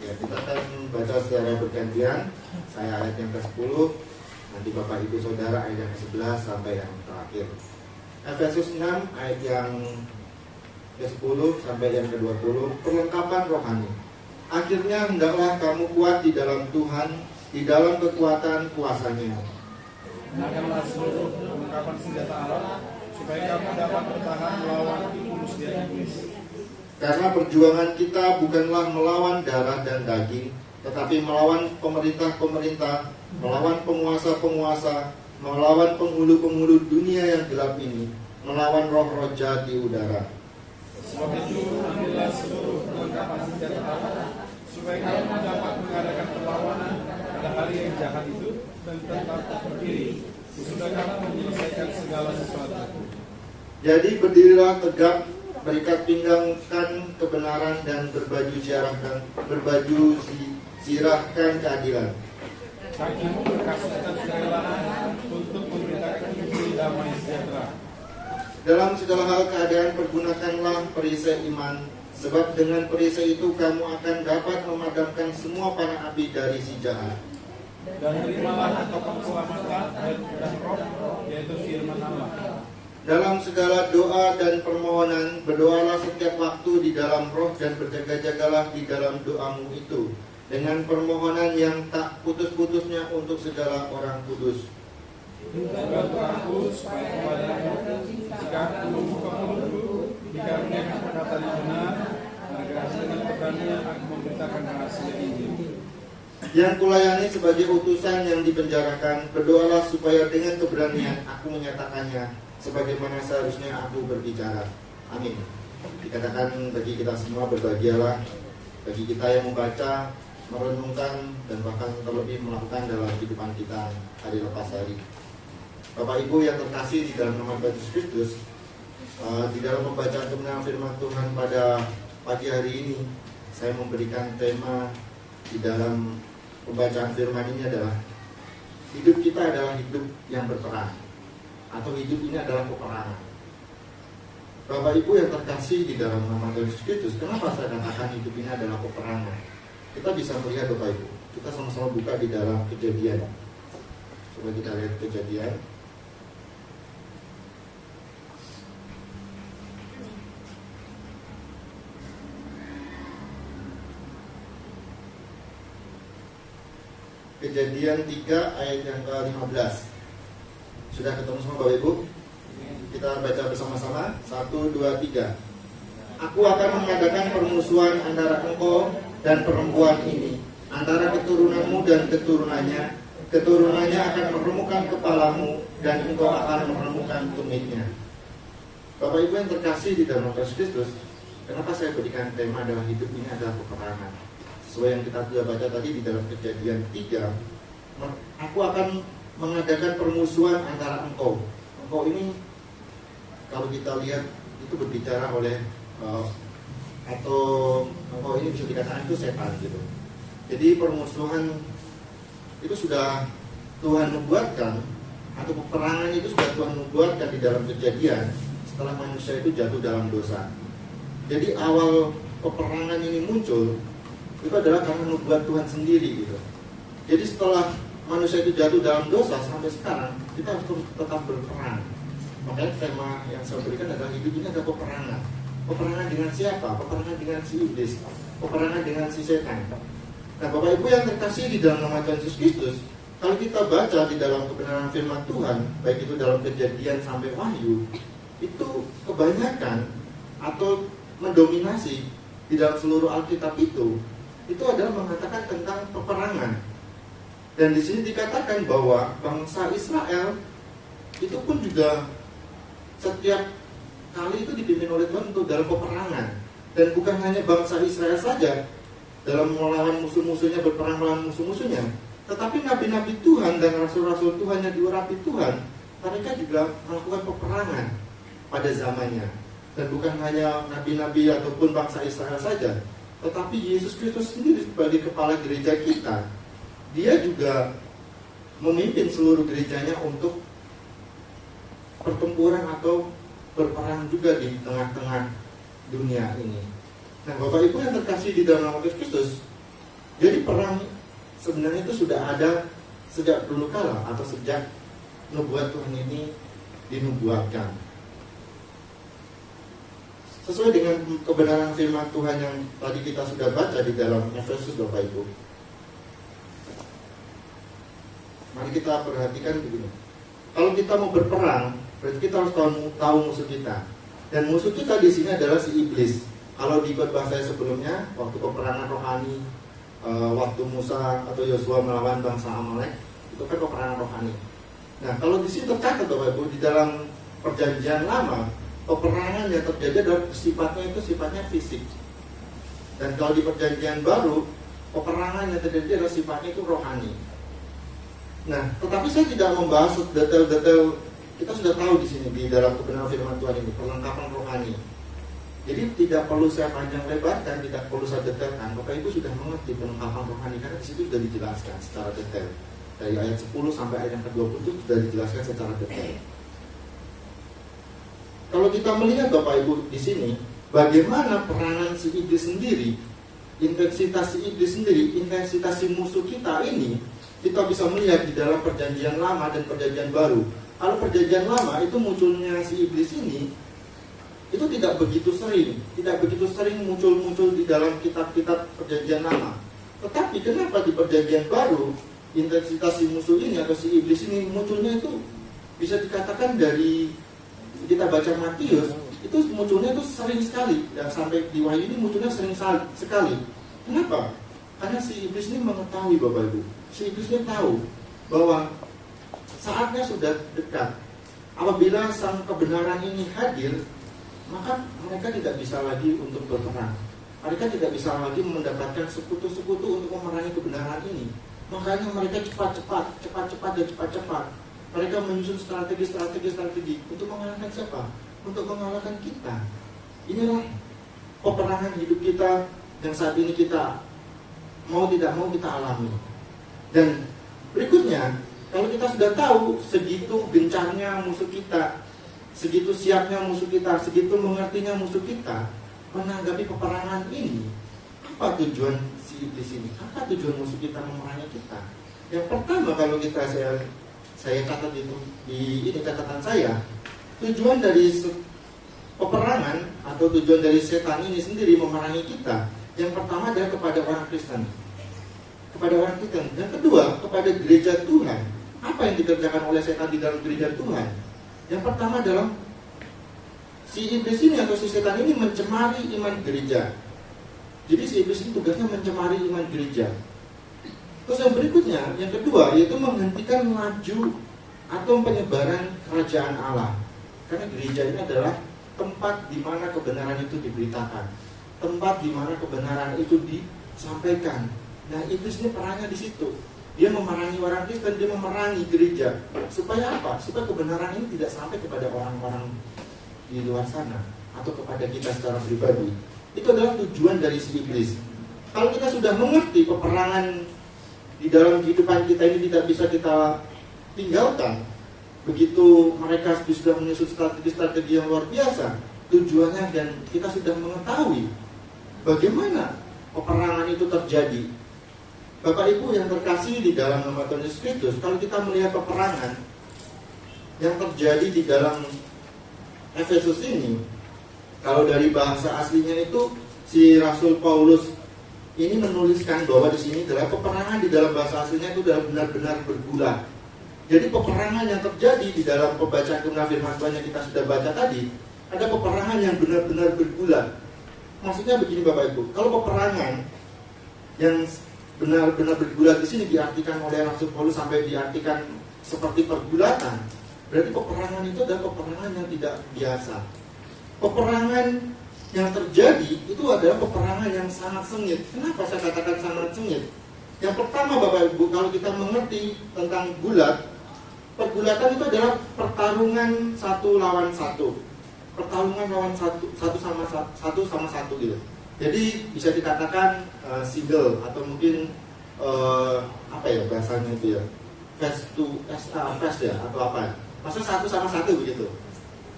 Ya, kita akan baca secara bergantian. Saya ayat yang ke-10, nanti Bapak Ibu Saudara ayat yang ke-11 sampai yang terakhir. Efesus 6 ayat yang ke-10 sampai yang ke-20, perlengkapan rohani. Akhirnya hendaklah kamu kuat di dalam Tuhan, di dalam kekuatan kuasa-Nya. Gunakanlah seluruh perlengkapan senjata Allah supaya kamu dapat bertahan melawan tipu muslihat iblis. Karena perjuangan kita bukanlah melawan darah dan daging, tetapi melawan pemerintah-pemerintah, melawan penguasa-penguasa, melawan penghulu-penghulu dunia yang gelap ini, melawan roh-roh jahat di udara. Sebab itu ambillah seluruh perlengkapan senjata Allah supaya kamu dapat mengadakan perlawanan pada hari yang jahat itu dan tetap berdiri sesudah kamu menyelesaikan segala sesuatu. Jadi berdirilah tegak, berikat pinggangkan kebenaran dan berbaju sirahkan keadilan. Kakimu berkasutkan kerelaan untuk memberitakan Injil damai sejahtera. Dalam segala hal keadaan pergunakanlah perisai iman, sebab dengan perisai itu kamu akan dapat memadamkan semua panah api dari si jahat. Dan terimalah topeng keselamatan dan roh, yaitu firman Allah. Dalam segala doa dan permohonan, berdoalah setiap waktu di dalam roh dan berjaga-jagalah di dalam doamu itu dengan permohonan yang tak putus-putusnya untuk segala orang kudus. Bantu aku supaya kepadamu, jika aku membuka mulutku, dikaruniakan perkataan yang benar, agar dengan keberanian aku memberitakan rahasia Injil. Yang kulayani sebagai utusan yang dipenjarakan, berdoalah supaya dengan keberanian aku menyatakannya, sebagaimana seharusnya aku berbicara. Amin. Dikatakan bagi kita semua, berbahagialah bagi kita yang membaca, merenungkan, dan bahkan terlebih melakukan dalam kehidupan kita hari lepas hari. Bapak Ibu yang terkasih di dalam nama Yesus Kristus, di dalam pembacaan kebenaran firman Tuhan pada pagi hari ini, saya memberikan tema di dalam pembacaan firman ini adalah hidup kita adalah hidup yang berperang, atau hidup ini adalah peperangan. Bapak Ibu yang terkasih di dalam nama Yesus Kristus, kenapa saya katakan hidup ini adalah peperangan? Kita bisa melihat Bapak Ibu, kita sama-sama buka di dalam Kejadian. Coba kita lihat Kejadian. Kejadian 3 ayat yang ke-15. Sudah ketemu semua Bapak Ibu? Kita baca bersama-sama. 1, 2, 3. Aku akan mengadakan permusuhan antara engkau dan perempuan ini, antara keturunanmu dan keturunannya. Keturunannya akan meremukkan kepalamu, dan engkau akan meremukkan tumitnya. Bapak Ibu yang terkasih di dalam Yesus Kristus, kenapa saya berikan tema adalah hidup ini adalah peperangan? Sesuai yang kita sudah baca tadi di dalam Kejadian 3, aku akan mengadakan permusuhan antara engkau. Engkau ini kalau kita lihat itu berbicara oleh atau engkau ini bisa dikatakan itu setan gitu. Jadi permusuhan itu sudah Tuhan membuatkan, atau peperangan itu sudah Tuhan membuatkan di dalam Kejadian setelah manusia itu jatuh dalam dosa. Jadi awal peperangan ini muncul itu adalah karena nubuat Tuhan sendiri gitu. Jadi setelah manusia itu jatuh dalam dosa sampai sekarang, kita harus terus tetap berperang. Makanya tema yang saya berikan adalah hidup ini ada peperangan. Peperangan dengan siapa? Peperangan dengan si iblis. Peperangan dengan si setan. Nah Bapak Ibu yang terkasih di dalam nama Tuhan Yesus Kristus, kalau kita baca di dalam kebenaran firman Tuhan, baik itu dalam Kejadian sampai Wahyu, itu kebanyakan atau mendominasi di dalam seluruh Alkitab itu adalah mengatakan tentang peperangan. Dan di sini dikatakan bahwa bangsa Israel itu pun juga setiap kali itu dipimpin oleh Tuhan untuk dalam peperangan. Dan bukan hanya bangsa Israel saja dalam melawan musuh-musuhnya, berperang melawan musuh-musuhnya, tetapi nabi-nabi Tuhan dan rasul-rasul Tuhan yang diurapi Tuhan, mereka juga melakukan peperangan pada zamannya. Dan bukan hanya nabi-nabi ataupun bangsa Israel saja, tetapi Yesus Kristus sendiri sebagai kepala gereja kita, dia juga memimpin seluruh gerejanya untuk pertempuran atau berperang juga di tengah-tengah dunia ini. Nah Bapak Ibu yang terkasih di dalam nama Yesus Kristus, jadi perang sebenarnya itu sudah ada sejak dulu kala, atau sejak nubuat Tuhan ini dinubuatkan. Sesuai dengan kebenaran firman Tuhan yang tadi kita sudah baca di dalam Efesus Bapak Ibu. Mari kita perhatikan begini. Kalau kita mau berperang, berarti kita harus tahu musuh kita. Dan musuh kita di sini adalah si iblis. Kalau diikut bahasa sebelumnya, waktu peperangan rohani, waktu Musa atau Yosua melawan bangsa Amalek, itu kan peperangan rohani. Nah, kalau di sini tercatat Bapak Ibu, di dalam Perjanjian Lama, peperangan yang terjadi adalah sifatnya fisik. Dan kalau di Perjanjian Baru, peperangan yang terjadi adalah sifatnya itu rohani. Nah, tetapi saya tidak membahas detail-detail. Kita sudah tahu di sini di dalam kebenaran firman Tuhan ini perlengkapan rohani. Jadi tidak perlu saya panjang lebarkan, tidak perlu saya detailkan. Bapak Ibu sudah mengerti perlengkapan rohani karena di situ sudah dijelaskan secara detail. Dari ayat 10 sampai ayat yang ke-20 itu sudah dijelaskan secara detail. Kalau kita melihat Bapak Ibu di sini, bagaimana peranan si iblis sendiri, intensitas si iblis sendiri, intensitas si musuh kita ini, kita bisa melihat di dalam Perjanjian Lama dan Perjanjian Baru. Kalau Perjanjian Lama itu munculnya si iblis ini, itu tidak begitu sering muncul di dalam kitab-kitab Perjanjian Lama. Tetapi kenapa di perjanjian baru intensitas si musuh ini atau si iblis ini munculnya itu bisa dikatakan dari kita baca Matius itu munculnya itu sering sekali, dan sampai di Wahyu ini munculnya sering sekali. Kenapa? Karena si iblis ini mengetahui, Bapak Ibu, si iblis ini tahu bahwa saatnya sudah dekat. Apabila sang kebenaran ini hadir, maka mereka tidak bisa lagi untuk berperang. Mereka tidak bisa lagi mendapatkan sekutu-sekutu untuk memerangi kebenaran ini. Makanya mereka cepat-cepat. Mereka menyusun strategi untuk mengalahkan siapa? Untuk mengalahkan kita. Inilah peperangan hidup kita yang saat ini kita mau tidak mau kita alami. Dan berikutnya, kalau kita sudah tahu segitu gencarnya musuh kita, segitu siapnya musuh kita, segitu mengertinya musuh kita menanggapi peperangan ini, apa tujuan si iblis ini? Apa tujuan musuh kita memerangi kita? Yang pertama, kalau kita saya catat itu di ini catatan saya, tujuan dari peperangan atau tujuan dari setan ini sendiri memerangi kita, yang pertama adalah kepada orang Kristen. Kepada orang Kristen. Yang kedua, kepada gereja Tuhan. Apa yang dikerjakan oleh setan di dalam gereja Tuhan? Yang pertama adalah si iblis ini atau si setan ini mencemari iman gereja. Jadi si iblis ini tugasnya mencemari iman gereja. Terus yang berikutnya, yang kedua, yaitu menghentikan laju atau penyebaran kerajaan Allah. Karena gereja ini adalah tempat di mana kebenaran itu diberitakan, tempat di mana kebenaran itu disampaikan. Nah, iblis ini perannya di situ. Dia memerangi orang Kristen, dia memerangi gereja. Supaya apa? Supaya kebenaran ini tidak sampai kepada orang-orang di luar sana atau kepada kita secara pribadi. Itu adalah tujuan dari si iblis. Kalau kita sudah mengerti peperangan di dalam kehidupan kita ini tidak bisa kita tinggalkan, begitu mereka sudah menyusun strategi-strategi yang luar biasa, tujuannya, dan kita sudah mengetahui bagaimana peperangan itu terjadi. Bapak Ibu yang terkasih di dalam nama Tuhan Yesus Kristus, kalau kita melihat peperangan yang terjadi di dalam Efesus ini, kalau dari bahasa aslinya itu si Rasul Paulus ini menuliskan bahwa di sini adalah peperangan di dalam bahasa aslinya itu adalah benar-benar bergulat. Jadi peperangan yang terjadi di dalam pembacaan firman Tuhan yang kita sudah baca tadi, ada peperangan yang benar-benar bergulat. Maksudnya begini Bapak Ibu, kalau peperangan yang benar-benar bergulat di sini diartikan oleh Rasul Paulus sampai diartikan seperti pergulatan, berarti peperangan itu adalah peperangan yang tidak biasa. Peperangan yang terjadi itu adalah peperangan yang sangat sengit. Kenapa saya katakan sangat sengit? Yang pertama Bapak Ibu, kalau kita mengerti tentang gulat, pergulatan itu adalah pertarungan satu lawan satu. Pertarungan lawan satu sama satu gitu. Jadi bisa dikatakan single atau mungkin apa ya bahasanya itu ya, face ya atau apa? Maksudnya satu sama satu begitu.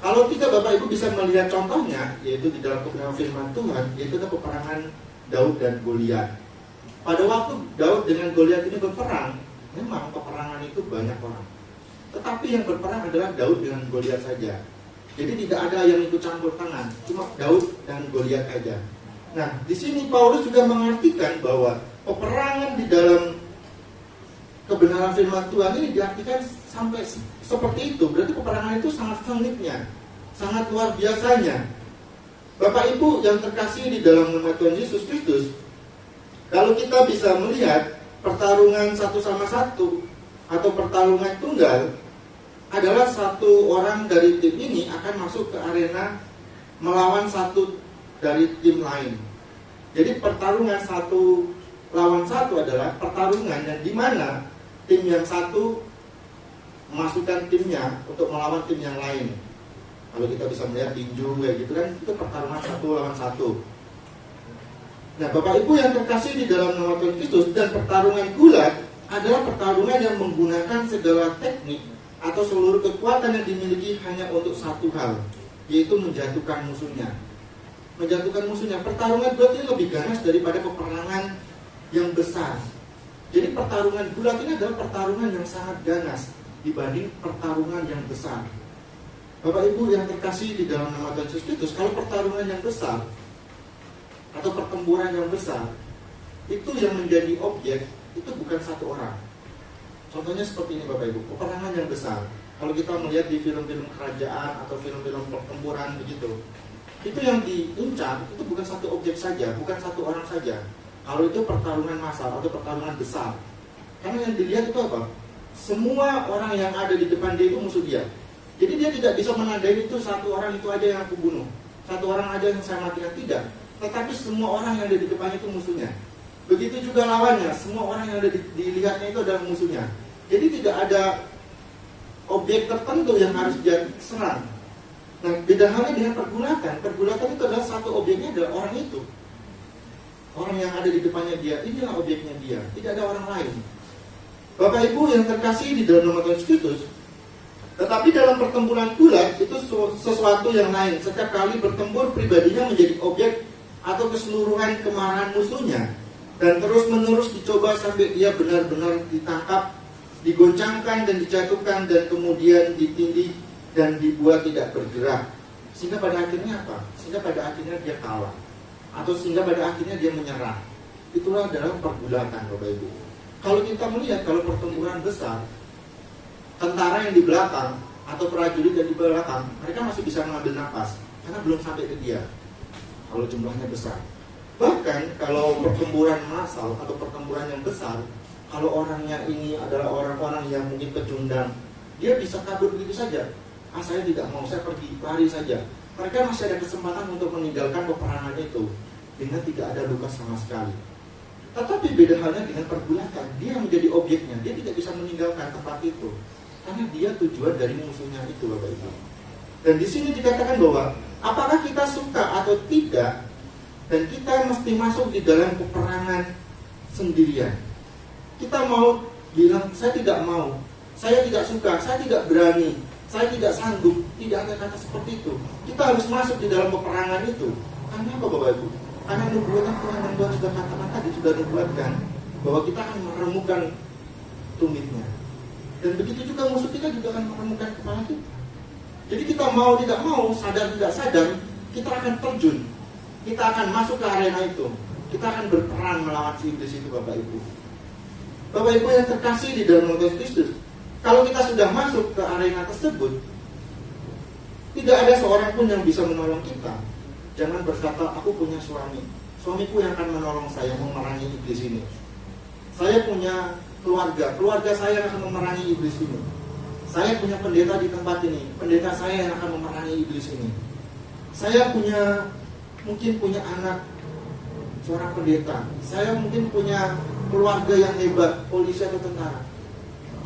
Kalau tidak Bapak Ibu bisa melihat contohnya, yaitu di dalam kebenaran firman Tuhan, yaitu ada peperangan Daud dan Goliat. Pada waktu Daud dengan Goliat ini berperang, memang peperangan itu banyak orang. Tetapi yang berperang adalah Daud dengan Goliat saja. Jadi tidak ada yang ikut campur tangan, cuma Daud dan Goliat saja. Nah, di sini Paulus juga mengartikan bahwa peperangan di dalam kebenaran firman Tuhan ini diartikan sampai seperti itu. Berarti peperangan itu sangat sengitnya, sangat luar biasanya. Bapak Ibu yang terkasih di dalam nama Tuhan Yesus Kristus, kalau kita bisa melihat pertarungan satu sama satu atau pertarungan tunggal, adalah satu orang dari tim ini akan masuk ke arena melawan satu dari tim lain. Jadi pertarungan satu lawan satu adalah pertarungan yang dimana tim yang satu memasukkan timnya untuk melawan tim yang lain. Kalau kita bisa melihat tinju kayak gitu kan, itu pertarungan satu lawan satu. Nah Bapak Ibu yang terkasih di dalam nama Tuhan Kristus, dan pertarungan gulat adalah pertarungan yang menggunakan segala teknik atau seluruh kekuatan yang dimiliki hanya untuk satu hal, yaitu menjatuhkan musuhnya. Menjatuhkan musuhnya. Pertarungan gulat ini lebih ganas daripada peperangan yang besar. Jadi pertarungan gulat ini adalah pertarungan yang sangat ganas dibanding pertarungan yang besar. Bapak Ibu yang terkasih di dalam nama Tuhan Yesus Kristus, kalau pertarungan yang besar atau pertempuran yang besar itu yang menjadi objek itu bukan satu orang. Contohnya seperti ini Bapak Ibu, peperangan yang besar. Kalau kita melihat di film-film kerajaan atau film-film pertempuran begitu, itu yang diincar itu bukan satu objek saja, bukan satu orang saja. Kalau itu pertarungan massal atau pertarungan besar, karena yang dilihat itu apa? Semua orang yang ada di depan dia itu musuh dia. Jadi dia tidak bisa menandai itu satu orang itu aja yang aku bunuh, satu orang aja yang saya matikan, tidak. Tetapi semua orang yang ada di depannya itu musuhnya. Begitu juga lawannya, semua orang yang ada dilihatnya itu adalah musuhnya. Jadi tidak ada objek tertentu yang harus dia serang. Nah, beda halnya dengan pergulatan. Pergulatan itu adalah satu objeknya adalah orang itu. Orang yang ada di depannya dia, inilah objeknya dia. Tidak ada orang lain. Bapak Ibu yang terkasih di dalam nama Tuhan Yesus Kristus, tetapi dalam pertempuran gulat itu sesuatu yang lain. Setiap kali bertempur, pribadinya menjadi objek atau keseluruhan kemarahan musuhnya. Dan terus-menerus dicoba sampai dia benar-benar ditangkap, digoncangkan dan dijatuhkan, dan kemudian ditindih dan dibuat tidak bergerak. Sehingga pada akhirnya apa? Sehingga pada akhirnya dia kalah. Atau sehingga pada akhirnya dia menyerah. Itulah adalah pergulatan Bapak Ibu. Kalau kita melihat, kalau pertempuran besar, tentara yang di belakang atau prajurit yang di belakang, mereka masih bisa mengambil napas karena belum sampai ke dia. Kalau jumlahnya besar. Bahkan kalau pertempuran massal atau pertempuran yang besar, kalau orangnya ini adalah orang-orang yang mungkin pecundang, dia bisa kabur begitu saja. Saya tidak mau, saya pergi, lari saja. Mereka masih ada kesempatan untuk meninggalkan peperangan itu dengan tidak ada luka sama sekali. Tetapi beda halnya dengan pergulatan, dia menjadi objeknya, dia tidak bisa meninggalkan tempat itu karena dia tujuan dari musuhnya itu, Bapak Ibu. Dan di sini dikatakan bahwa apakah kita suka atau tidak, dan kita mesti masuk di dalam peperangan sendirian. Kita mau bilang, saya tidak mau, saya tidak suka, saya tidak berani, saya tidak sanggup. Tidak ada kata seperti itu. Kita harus masuk di dalam peperangan itu. Karena apa Bapak Ibu? Karena nubuatan Tuhan yang Tuhan sudah katakan tadi, sudah nubuatkan bahwa kita akan meremukkan tumitnya. Dan begitu juga musuh kita juga akan meremukkan kepala kita. Jadi kita mau tidak mau, sadar tidak sadar, kita akan terjun. Kita akan masuk ke arena itu. Kita akan berperang melawan si iblis itu Bapak Ibu. Bapak Ibu yang terkasih di dalam Tuhan Kristus, kalau kita sudah masuk ke arena tersebut, tidak ada seorang pun yang bisa menolong kita. Jangan berkata, aku punya suami, suamiku yang akan menolong saya memerangi iblis ini. Saya punya keluarga, keluarga saya yang akan memerangi iblis ini. Saya punya pendeta di tempat ini, pendeta saya yang akan memerangi iblis ini. Saya mungkin punya anak, seorang pendeta. Saya mungkin punya keluarga yang hebat, polisi atau tentara,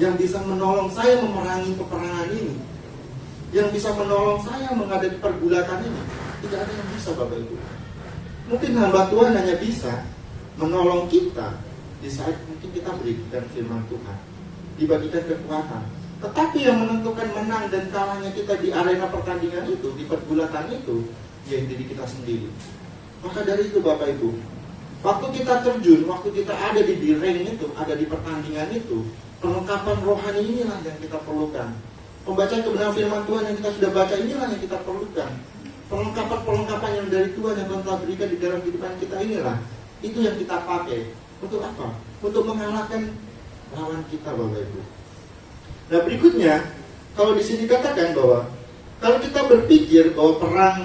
yang bisa menolong saya memerangi peperangan ini, yang bisa menolong saya menghadapi pergulatan ini. Tidak ada yang bisa Bapak Ibu. Mungkin hamba Tuhan hanya bisa menolong kita di saat mungkin kita berikan firman Tuhan, dibagikan kekuatan. Tetapi yang menentukan menang dan kalahnya kita di arena pertandingan itu, di pergulatan itu, ya diri kita sendiri. Maka dari itu Bapak Ibu, waktu kita terjun, waktu kita ada di ring itu, ada di pertandingan itu, perlengkapan rohani inilah yang kita perlukan. Pembacaan kebenaran firman Tuhan yang kita sudah baca inilah yang kita perlukan. Perlengkapan yang dari Tuhan yang Tuhan telah berikan di dalam kehidupan kita inilah, itu yang kita pakai. Untuk apa? Untuk mengalahkan lawan kita Bapak Ibu. Nah berikutnya, kalau di sini dikatakan bahwa kalau kita berpikir bahwa perang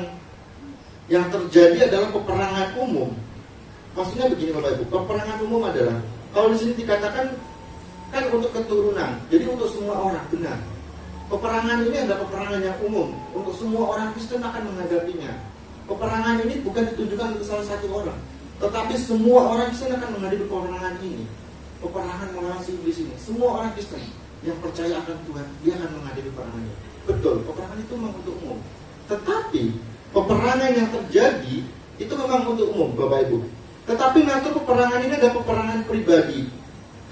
yang terjadi adalah peperangan umum, maksudnya begini Bapak Ibu, peperangan umum adalah, kalau di sini dikatakan kan untuk keturunan, jadi untuk semua orang, benar. Peperangan ini adalah peperangan yang umum, untuk semua orang Kristen akan menghadapinya. Peperangan ini bukan ditujukan untuk salah satu orang, tetapi semua orang Kristen akan menghadapi peperangan ini. Peperangan melawan si iblis ini, semua orang Kristen yang percaya akan Tuhan, dia akan menghadapi peperangan ini. Betul, peperangan itu memang untuk umum. Tetapi peperangan yang terjadi itu memang untuk umum Bapak Ibu. Tetapi ngatur peperangan ini adalah peperangan pribadi.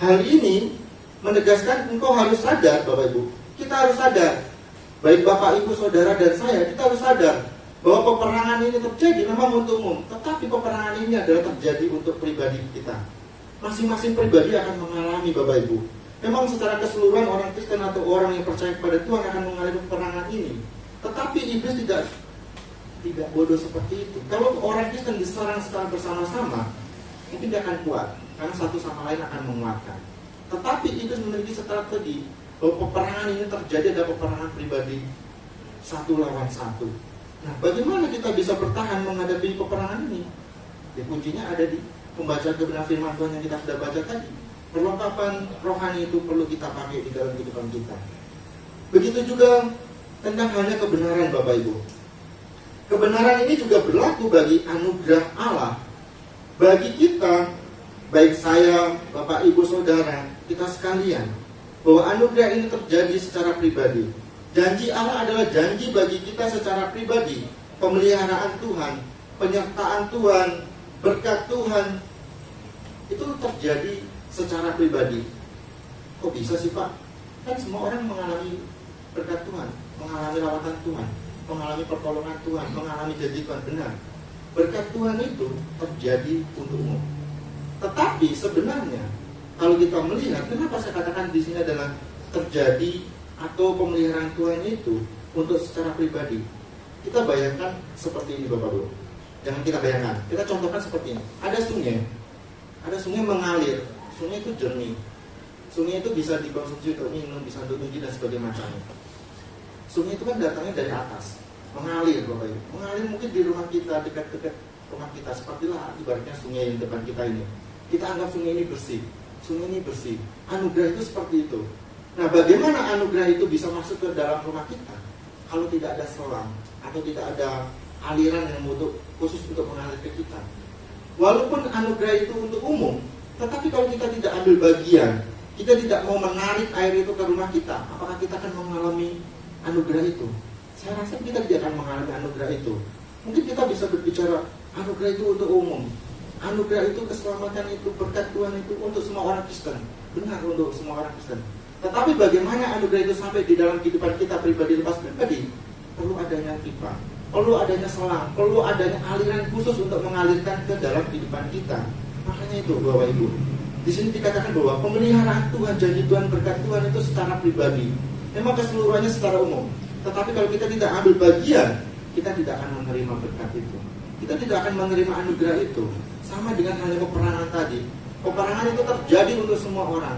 Hal ini menegaskan engkau harus sadar Bapak Ibu. Kita harus sadar, baik Bapak Ibu, Saudara dan saya, kita harus sadar bahwa peperangan ini terjadi memang untuk umum. Tetapi peperangan ini adalah terjadi untuk pribadi kita. Masing-masing pribadi akan mengalami Bapak Ibu. Memang secara keseluruhan orang Kristen atau orang yang percaya kepada Tuhan akan mengalami peperangan ini. Tetapi iblis tidak bodoh seperti itu. Kalau orang Kristen diserang secara bersama-sama, mungkin dia akan kuat, karena satu sama lain akan menguatkan. Tetapi Iblis memiliki strategi bahwa peperangan ini terjadi adalah peperangan pribadi, satu lawan satu. Nah, bagaimana kita bisa bertahan menghadapi peperangan ini? Ya, kuncinya ada di pembacaan kebenaran firman Tuhan yang kita sudah baca tadi. Perlengkapan rohani itu perlu kita pakai di dalam kehidupan kita. Begitu juga tentang halnya kebenaran, Bapak Ibu. Kebenaran ini juga berlaku bagi anugerah Allah. Bagi kita, baik saya, Bapak Ibu Saudara, kita sekalian, bahwa anugerah ini terjadi secara pribadi. Janji Allah adalah janji bagi kita secara pribadi. Pemeliharaan Tuhan, penyertaan Tuhan, berkat Tuhan, itu terjadi secara pribadi. Kok bisa sih Pak? Kan semua orang mengalami berkat Tuhan, mengalami rawatan Tuhan, mengalami pertolongan Tuhan, mengalami janji Tuhan. Benar, berkat Tuhan itu terjadi untuk umum. Tetapi sebenarnya kalau kita melihat, kenapa saya katakan di sini adalah terjadi atau pemeliharaan Tuhan itu untuk secara pribadi. Kita bayangkan seperti ini Bapak Ibu. Jangan kita bayangkan, kita contohkan seperti ini. Ada sungai mengalir. Sungai itu jernih. Sungai itu bisa dikonsumsi untuk minum, bisa untuk cuci dan sebagainya macamnya. Sungai itu kan datangnya dari atas, mengalir Bapak Ibu. Mengalir mungkin di rumah kita, dekat-dekat rumah kita. Sepertilah ibaratnya sungai yang depan kita ini. Kita anggap sungai ini bersih. Sungai ini bersih. Anugerah itu seperti itu. Nah, bagaimana anugerah itu bisa masuk ke dalam rumah kita kalau tidak ada selang atau tidak ada aliran yang khusus untuk mengalir ke kita? Walaupun anugerah itu untuk umum, tetapi kalau kita tidak ambil bagian, kita tidak mau menarik air itu ke rumah kita, apakah kita akan mengalami anugerah itu? Saya rasa kita tidak akan mengalami anugerah itu. Mungkin kita bisa berbicara anugerah itu untuk umum, anugerah itu, keselamatan itu, berkat Tuhan itu untuk semua orang Kristen. Benar, untuk semua orang Kristen. Tetapi bagaimana anugerah itu sampai di dalam kehidupan kita pribadi lepas pribadi? Perlu adanya pipa, perlu adanya selang, perlu adanya aliran khusus untuk mengalirkan ke dalam kehidupan kita. Makanya itu Bapak Ibu, di sini dikatakan bahwa pemeliharaan Tuhan, janji Tuhan, berkat Tuhan itu secara pribadi. Memang keseluruhannya secara umum. Tetapi kalau kita tidak ambil bagian, kita tidak akan menerima berkat itu. Kita tidak akan menerima anugerah itu. Sama dengan halnya peperangan tadi. Peperangan itu terjadi untuk semua orang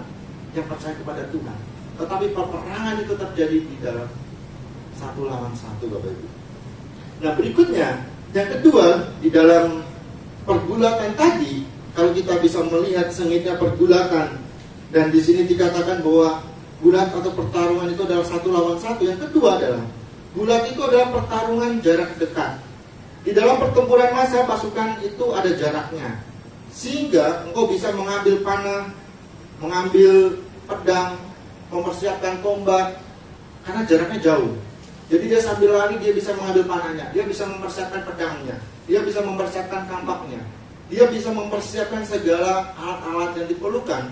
yang percaya kepada Tuhan. Tetapi peperangan itu terjadi di dalam satu lawan satu Bapak Ibu. Nah, berikutnya, yang kedua, di dalam pergulatan tadi, kalau kita bisa melihat sengitnya pergulatan, dan di sini dikatakan bahwa gulat atau pertarungan itu adalah satu lawan satu. Yang kedua adalah gulat itu adalah pertarungan jarak dekat. Di dalam pertempuran massa, pasukan itu ada jaraknya, sehingga engkau bisa mengambil panah, mengambil pedang, mempersiapkan tombak, karena jaraknya jauh. Jadi dia sambil lari, dia bisa mengambil panahnya, dia bisa mempersiapkan pedangnya, dia bisa mempersiapkan kampaknya, dia bisa mempersiapkan segala alat-alat yang diperlukan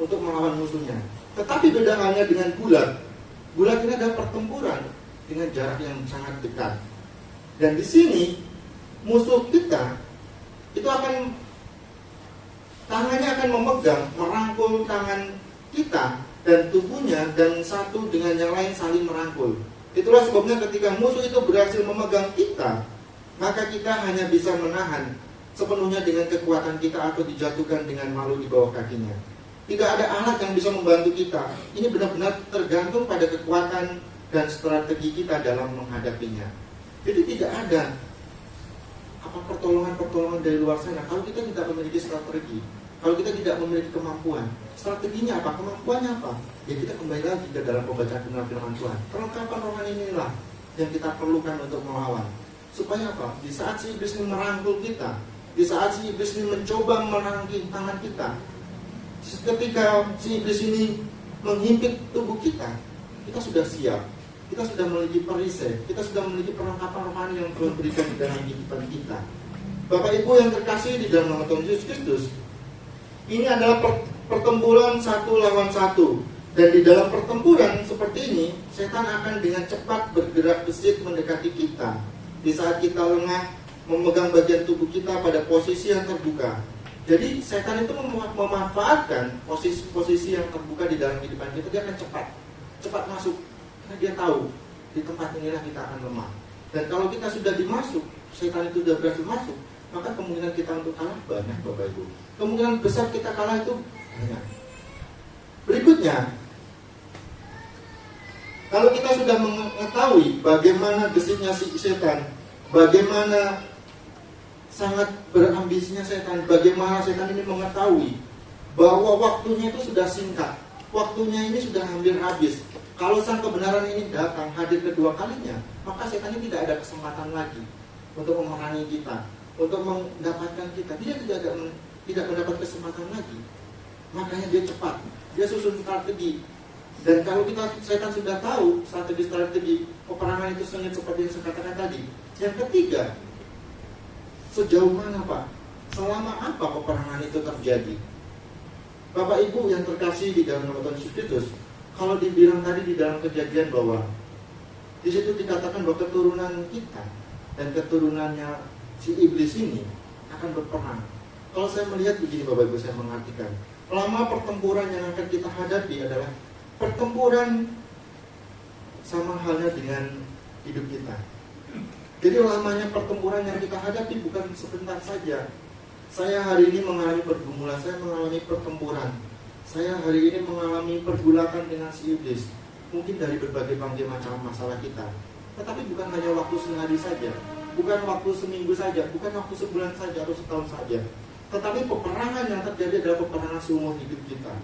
untuk melawan musuhnya. Tetapi beda halnya dengan gulat. Gulat ini adalah pertempuran dengan jarak yang sangat dekat. Dan di sini musuh kita itu tangannya akan memegang, merangkul tangan kita dan tubuhnya, dan satu dengan yang lain saling merangkul. Itulah sebabnya ketika musuh itu berhasil memegang kita, maka kita hanya bisa menahan sepenuhnya dengan kekuatan kita atau dijatuhkan dengan malu di bawah kakinya. Tidak ada alat yang bisa membantu kita. Ini benar-benar tergantung pada kekuatan dan strategi kita dalam menghadapinya. Jadi tidak ada pertolongan dari luar sana kalau kita tidak memiliki strategi, kalau kita tidak memiliki kemampuan. Strateginya apa? Kemampuannya apa? Ya kita kembali lagi ke dalam pembacaan firman Tuhan. Perlengkapan rohani inilah yang kita perlukan untuk melawan. Supaya apa? Di saat si iblis ini merangkul kita, di saat si iblis ini mencoba merangking tangan kita, ketika si iblis ini menghimpit tubuh kita, kita sudah siap. Kita sudah memiliki perisai, kita sudah memiliki perlengkapan rohani yang Tuhan berikan di dalam kehidupan kita. Bapak Ibu yang terkasih di dalam nama Tuhan Yesus Kristus, ini adalah pertempuran satu lawan satu. Dan di dalam pertempuran seperti ini, setan akan dengan cepat bergerak gesit mendekati kita. Di saat kita lengah, memegang bagian tubuh kita pada posisi yang terbuka. Jadi setan itu memanfaatkan posisi yang terbuka di dalam kehidupan kita. Dia akan cepat masuk. Karena dia tahu di tempat inilah kita akan lemah. Dan kalau kita sudah dimasuk, setan itu sudah berhasil masuk, maka kemungkinan kita untuk kalah banyak Bapak Ibu. Kemungkinan besar kita kalah itu banyak. Berikutnya, kalau kita sudah mengetahui bagaimana gesiknya si setan, bagaimana sangat berambisinya setan, bagaimana setan ini mengetahui bahwa waktunya itu sudah singkat, waktunya ini sudah hampir habis. Kalau sang kebenaran ini datang hadir kedua kalinya, maka setan ini tidak ada kesempatan lagi untuk memerangi kita, untuk mendapatkan kita. Dia tidak mendapat kesempatan lagi. Makanya dia cepat, dia susun strategi. Dan kalau setan sudah tahu strategi peperangan itu sengit seperti yang saya katakan tadi. Yang ketiga, sejauh mana Pak? Selama apa peperangan itu terjadi? Bapak Ibu yang terkasih di dalam nama Tuhan Yesus Kristus, kalau dibilang tadi di dalam Kejadian bahwa di situ dikatakan bahwa keturunan kita dan keturunannya si iblis ini akan berperang. Kalau saya melihat begini Bapak Ibu, saya mengartikan lama pertempuran yang akan kita hadapi adalah pertempuran sama halnya dengan hidup kita. Jadi lamanya pertempuran yang kita hadapi bukan sebentar saja. Saya hari ini mengalami pergumulan, saya mengalami pertempuran. Saya hari ini mengalami pergulakan dengan si iblis. Mungkin dari berbagai macam masalah kita. Tetapi bukan hanya waktu sehari saja, bukan waktu seminggu saja, bukan waktu sebulan saja atau setahun saja. Tetapi peperangan yang terjadi adalah peperangan seumur hidup kita.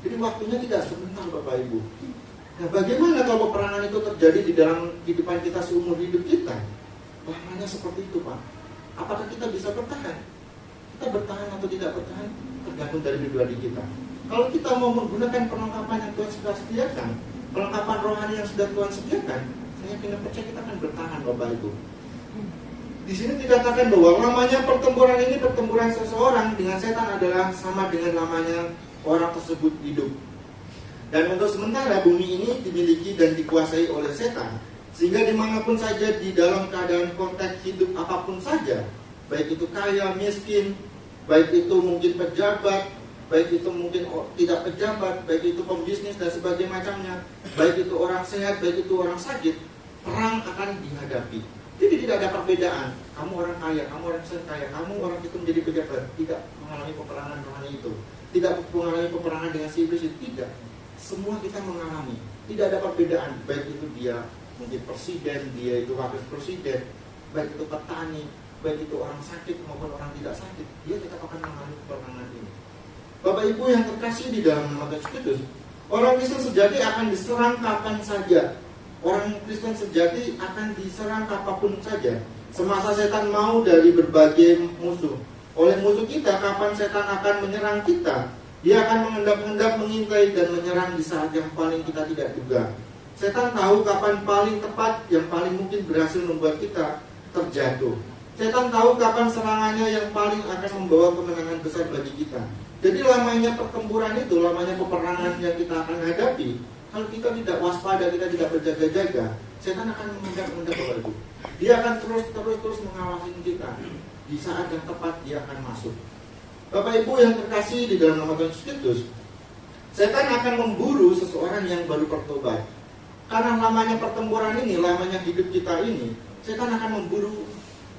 Jadi waktunya tidak sebentar Bapak Ibu. Nah, bagaimana kalau peperangan itu terjadi di dalam kehidupan kita seumur hidup kita? Lamanya seperti itu Pak. Apakah kita bisa bertahan? Kita bertahan atau tidak bertahan tergantung dari pribadi kita. Kalau kita mau menggunakan perlengkapan yang Tuhan sudah sediakan, perlengkapan rohani yang sudah Tuhan sediakan, saya yakin percaya kita akan bertahan Bapak Ibu. Di sini dikatakan bahwa lamanya pertempuran ini, pertempuran seseorang dengan setan adalah sama dengan lamanya orang tersebut hidup. Dan untuk sementara bumi ini dimiliki dan dikuasai oleh setan, sehingga dimanapun saja di dalam keadaan konteks hidup apapun saja, baik itu kaya, miskin, baik itu mungkin pejabat, baik itu mungkin tidak pejabat, baik itu pembisnis dan sebagainya macamnya, baik itu orang sehat, baik itu orang sakit, perang akan dihadapi. Jadi tidak ada perbedaan. Kamu orang kaya, kamu orang kaya, kamu orang itu menjadi pejabat, tidak mengalami peperangan rohani itu, tidak mengalami peperangan dengan si iblis itu, tidak. Semua kita mengalami. Tidak ada perbedaan. Baik itu dia mungkin presiden, dia itu wakil presiden, baik itu petani, baik itu orang sakit maupun orang tidak sakit, dia tetap akan mengalami peperangan ini. Bapak Ibu yang terkasih di dalam nama Tuhan Yesus, orang Kristen sejati akan diserang kapan saja. Orang Kristen sejati akan diserang kapanpun saja. Semasa setan mau dari berbagai musuh. Oleh musuh kita, kapan setan akan menyerang kita, dia akan mengendap-endap, mengintai dan menyerang di saat yang paling kita tidak duga. Setan tahu kapan paling tepat, yang paling mungkin berhasil membuat kita terjatuh. Setan tahu kapan serangannya yang paling akan membawa kemenangan besar bagi kita. Jadi lamanya pertempuran itu, lamanya peperangan yang kita akan hadapi, kalau kita tidak waspada, kita tidak berjaga-jaga, setan akan mengendap-endap Bapak Ibu. Dia akan terus mengawasi kita. Di saat yang tepat dia akan masuk. Bapak Ibu yang terkasih di dalam nama Tuhan Yesus Kristus, setan akan memburu seseorang yang baru bertobat. Karena lamanya pertempuran ini, lamanya hidup kita ini, setan akan memburu.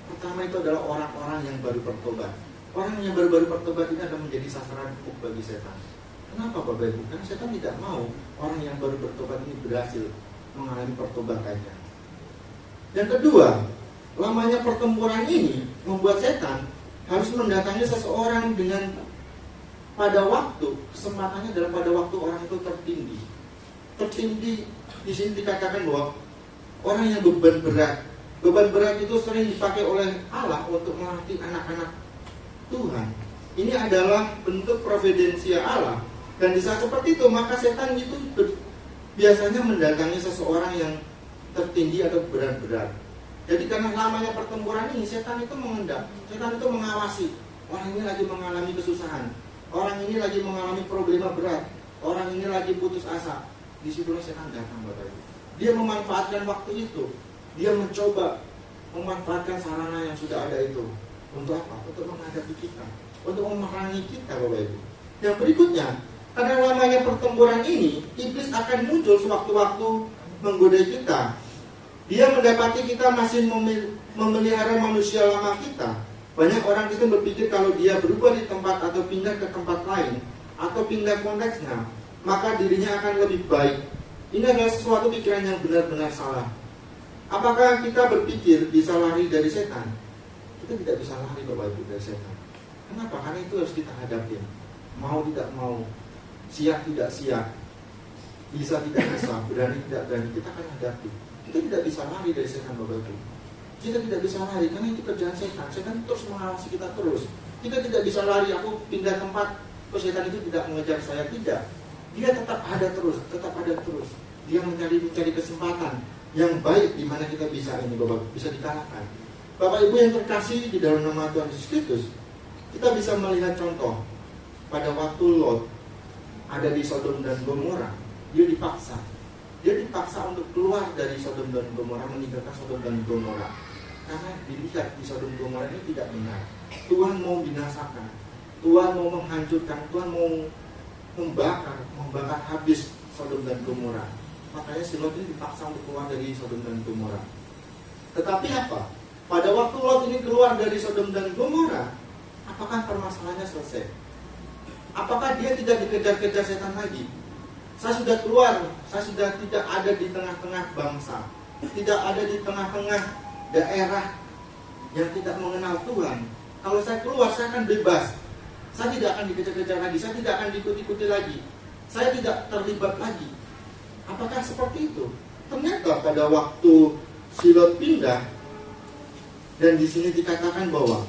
Pertama itu adalah orang-orang yang baru bertobat. Orang yang baru-baru bertobat ini akan menjadi sasaran empuk bagi setan. Kenapa Bapak Ibu? Karena setan tidak mau orang yang baru bertobat ini berhasil mengalami pertobatannya. Yang kedua, lamanya pertempuran ini membuat setan harus mendatangi seseorang dengan pada waktu, kesempatannya adalah pada waktu orang itu tertindih. Tertindih di sini dikatakan bahwa orang yang beban berat itu sering dipakai oleh Allah untuk melatih anak-anak Tuhan. Ini adalah bentuk providensia Allah. Dan di saat seperti itu, maka setan itu biasanya mendatangi seseorang yang tertindih atau berat-berat. Jadi karena lamanya pertempuran ini, setan itu mengendap, setan itu mengawasi. Orang ini lagi mengalami kesusahan, orang ini lagi mengalami problema berat, orang ini lagi putus asa. Disitulah setan datang Bapak Ibu. Dia memanfaatkan waktu itu, dia mencoba memanfaatkan sarana yang sudah ada itu. Untuk apa? Untuk menghadapi kita, untuk memerangi kita Bapak Ibu. Yang berikutnya, karena lamanya pertempuran ini, iblis akan muncul sewaktu-waktu menggoda kita. Dia mendapati kita masih memelihara manusia lama kita, Banyak orang Kristen berpikir kalau dia berubah di tempat atau pindah ke tempat lain atau pindah konteksnya, maka dirinya akan lebih baik. Ini adalah sesuatu pikiran yang benar-benar salah. Apakah kita berpikir bisa lari dari setan? Kita tidak bisa lari Bapak Ibu dari setan. Kenapa? Karena itu harus kita hadapi. Mau tidak mau, siap tidak siap, bisa tidak bisa, berani tidak berani, kita akan hadapi. Kita tidak bisa lari dari setan Bapak Ibu. Kita tidak bisa lari karena itu kerjaan setan. Setan terus mengawasi kita terus. Kita tidak bisa lari, aku pindah tempat, setan itu tidak mengejar saya, tidak. Dia tetap ada terus, tetap ada terus. Dia mencari kesempatan yang baik di mana kita bisa ini Bapak, bisa dikalahkan. Bapak Ibu yang terkasih di dalam nama Tuhan Yesus Kristus, kita bisa melihat contoh pada waktu Lot ada di Sodom dan Gomora, dia dipaksa untuk keluar dari Sodom dan Gomora, meninggalkan Sodom dan Gomora. Karena dilihat di Sodom Gomora ini tidak benar. Tuhan mau binasakan, Tuhan mau menghancurkan, Tuhan mau membakar habis Sodom dan Gomora. Makanya si Lot ini dipaksa untuk keluar dari Sodom dan Gomora. Tetapi apa? Pada waktu Lot ini keluar dari Sodom dan Gomora, apakah permasalahannya selesai? Apakah dia tidak dikejar-kejar setan lagi? Saya sudah keluar, saya sudah tidak ada di tengah-tengah bangsa, tidak ada di tengah-tengah daerah yang tidak mengenal Tuhan. Kalau saya keluar, saya akan bebas. Saya tidak akan dikejar-kejar lagi, saya tidak akan diikuti lagi, saya tidak terlibat lagi. Apakah seperti itu? Ternyata pada waktu si Lot pindah, dan di sini dikatakan bahwa